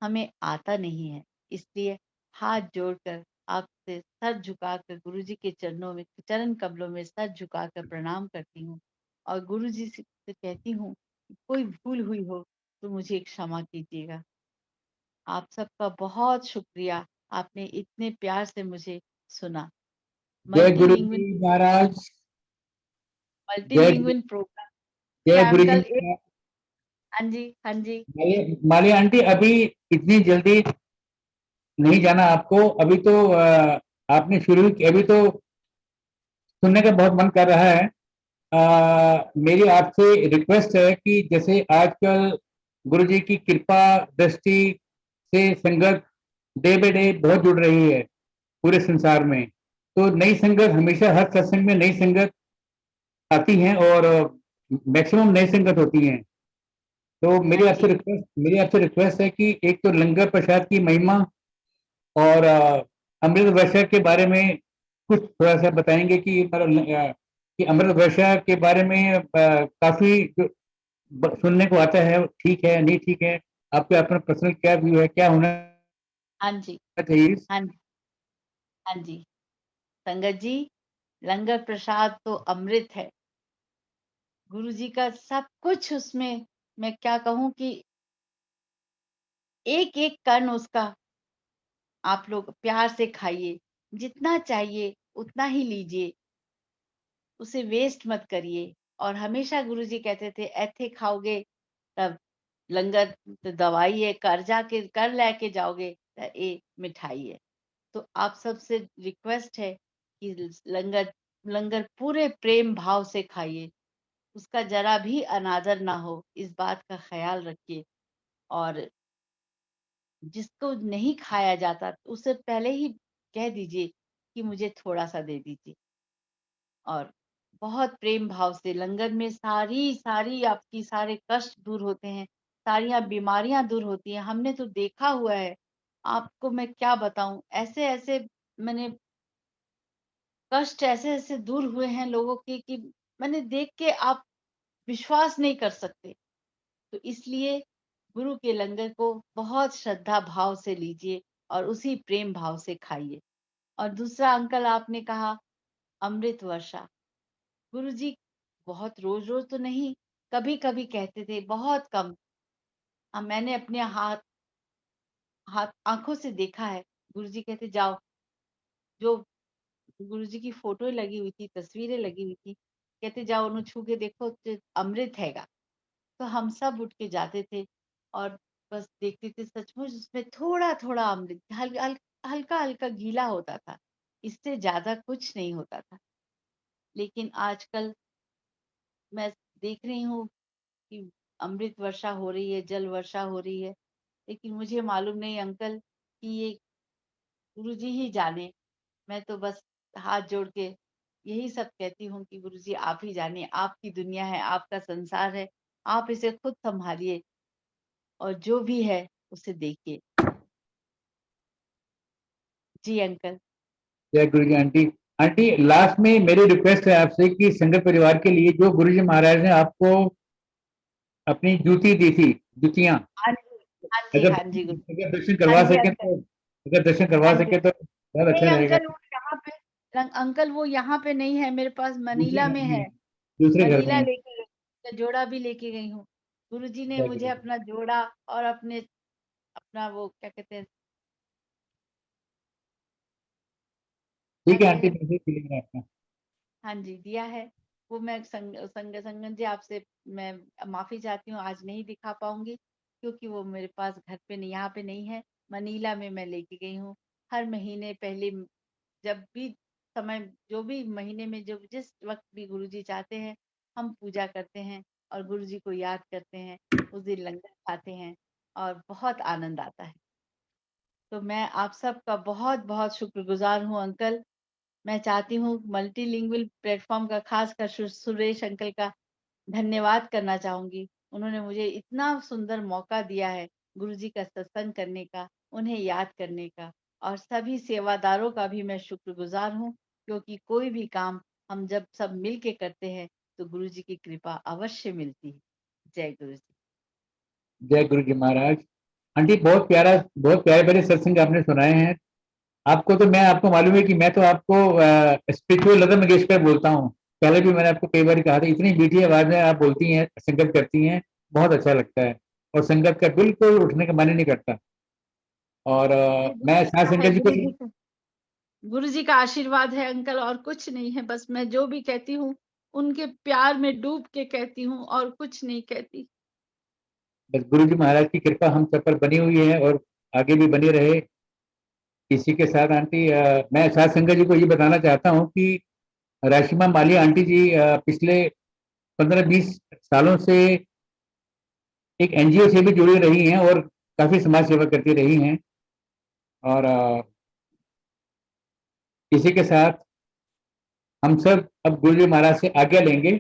हमें आता नहीं है। इसलिए हाथ जोड़कर आपसे सर झुकाकर गुरुजी के चरणों में चरण कमलों में सर झुकाकर प्रणाम करती हूँ और गुरुजी से कहती हूँ कि कोई भूल हुई हो तो मुझे क्षमा कीजिएगा। आप सबका बहुत शुक्रिया। आपने इतने प्यार से मुझे सुना। जय गुरु जी मल्टीलिंगुअल महाराज। जय मल्टीलिंगुअल प्रोग्राम जय क्या गुरु जी अंकल एक महाराज। हाँ जी, हाँ जी। मालिया आंटी अभी इतनी जल्दी नहीं जाना आपको। अभी तो आपने शुरू की, अभी तो सुनने का बहुत मन कर रहा है। मेरी आपसे रिक्वेस्ट है कि जैसे आजकल गुरु जी की कृपा दृष्टि से संगत डे बाय डे बहुत जुड़ रही है पूरे संसार में। तो नई संगत हमेशा हर सत्संग में नई संगत आती हैं और मैक्सिमम नई संगत होती हैं। तो हाँ जी, मेरी आपसे रिक्वेस्ट है कि एक तो लंगर प्रसाद की महिमा और अमृत वर्षा के बारे में कुछ थोड़ा सा बताएंगे कि मतलब कि अमृत वर्षा के बारे में काफी सुनने को आता है, ठीक है नहीं ठीक है, आपका अपना पर्सनल क्या व्यू है, क्या होना हाँ जी, चाहिए? हाँ जी, हाँ जी। संगत जी, लंगर प्रसाद तो अमृत है। गुरु जी का सब कुछ उसमें मैं क्या कहूँ कि एक-एक कण उसका आप लोग प्यार से खाइए। जितना चाहिए उतना ही लीजिए, उसे वेस्ट मत करिए। और हमेशा गुरुजी कहते थे ऐथे खाओगे तब लंगर तो दवाई है, कर जाके कर लेके जाओगे त ये मिठाई है। तो आप सबसे रिक्वेस्ट है कि लंगर लंगर पूरे प्रेम भाव से खाइए, उसका ज़रा भी अनादर ना हो, इस बात का ख़्याल रखिए। और जिसको नहीं खाया जाता उसे पहले ही कह दीजिए कि मुझे थोड़ा-सा दे दीजिए। और बहुत प्रेम भाव से लंगर में सारी आपकी सारे कष्ट दूर होते हैं, सारियाँ बीमारियाँ दूर होती हैं। हमने तो देखा हुआ है, आपको मैं क्या बताऊँ, ऐसे-ऐसे मैंने कष्ट ऐसे-ऐसे दूर हुए हैं लोगों के कि मैंने देख के आप विश्वास नहीं कर सकते। तो इसलिए गुरु के लंगर को बहुत श्रद्धा भाव से लीजिए और उसी प्रेम भाव से खाइए। और दूसरा अंकल आपने कहा अमृत वर्षा, गुरुजी बहुत रोज-रोज तो नहीं, कभी-कभी कहते थे, बहुत कम। मैंने अपने हाथ हाथ आँखों से देखा है, गुरुजी कहते जाओ, जो गुरुजी की फ़ोटो लगी हुई थी, तस्वीरें लगी हुई थी, कहते जाओ उन्हें छू के देखो तो अमृत हैगा। तो हम सब उठ के जाते थे और बस देखते थे, सचमुच उसमें थोड़ा-थोड़ा अमृत हल्का-हल्का गीला होता था, इससे ज़्यादा कुछ नहीं होता था। लेकिन आजकल मैं देख रही हूँ कि अमृत वर्षा हो रही है, जल वर्षा हो रही है, लेकिन मुझे मालूम नहीं अंकल कि ये गुरुजी ही जाने। मैं तो बस हाथ जोड़ के यही सब कहती हूँ कि गुरुजी आप ही जानिए, आपकी दुनिया है, आपका संसार है, आप इसे खुद सँभालिए और जो भी है उसे देखिए। जी अंकल। जय गुरु जी आंटी। आंटी लास्ट में मेरी रिक्वेस्ट है आपसे कि संगत परिवार के लिए जो गुरु जी महाराज ने आपको अपनी जूती दी थी, जुतियां, हाँ जी, हाँ जी, अगर हाँ जी गुरु। अगर दर्शन हाँ करवा जी सके अंकल, तो, अगर दर्शन हाँ करवा जी। सके तो बहुत अच्छा नहीं रहेगा। अंकल वो यहाँ पे अंकल वो यहाँ पे नहीं है, मेरे पास दूसरे मनीला घर में में है। है, दूसरे घर में मनीला है। लेके गई, उसका जोड़ा भी लेके गई हूँ। गुरुजी ने जय मुझे गुरु जी। अपना जोड़ा और अपना वो क्या कहते हैं, ठीक है कहते आंटी, हैं, मैसेज मिलेगा आपका। हाँ जी, दिया है। वो मैं संगत जी आपसे मैं माफ़ी चाहती हूँ, आज नहीं दिखा पाऊँगी क्योंकि वो मेरे पास घर पे नहीं, यहाँ पे नहीं है, मनीला में मैं लेके गई हूँ। हर महीने पहले जब भी समय, जो भी महीने में जो जिस वक़्त भी गुरुजी चाहते हैं, हम पूजा करते हैं और गुरुजी को याद करते हैं। उस दिन लंगर खाते हैं और बहुत आनंद आता है। तो मैं आप सबका बहुत-बहुत शुक्रगुज़ार हूँ अंकल। मैं चाहती हूँ मल्टीलिंगुअल प्लेटफ़ॉर्म का ख़ासकर सुरेश अंकल का धन्यवाद करना चाहूँगी। उन्होंने मुझे इतना सुंदर मौका दिया है गुरुजी का सत्संग करने का, उन्हें याद करने का और सभी सेवादारों का भी मैं शुक्रगुज़ार हूँ, क्योंकि कोई भी काम हम जब सब मिल के करते हैं, तो गुरुजी की कृपा अवश्य मिलती है। जय गुरुजी। जय गुरु जी महाराज। आंटी बहुत प्यारा, बहुत प्यारे प्यारे सत्संग आपने सुनाए हैं। आपको तो मैं, आपको मालूम है कि मैं तो आपको स्पिरिचुअल लता मंगेशकर बोलता हूँ। पहले भी मैंने आपको कई बार कहा था, इतनी मीठी आवाज में आप बोलती हैं, संगत करती हैं, बहुत अच्छा लगता है। और संगत का बिल्कुल उठने का मन ही नहीं करता। और ये मैं गुरुजी साथ का है, संगत जी को, गुरुजी का आशीर्वाद है अंकल, और कुछ नहीं है। बस मैं जो भी कहती हूँ, उनके प्यार में डूब के कहती हूँ और कुछ नहीं कहती। बस गुरु जी महाराज की कृपा हम सब पर बनी हुई है और आगे भी बनी रहे। इसी के साथ आंटी मैं साथ संगत जी को ये बताना चाहता हूँ कि राशिमा माली आंटी जी पिछले 15-20 सालों से एक एनजीओ से भी जुड़ी रही हैं और काफी समाज सेवा करती रही हैं। और इसी के साथ हम सब अब गुरु जी महाराज से आज्ञा लेंगे।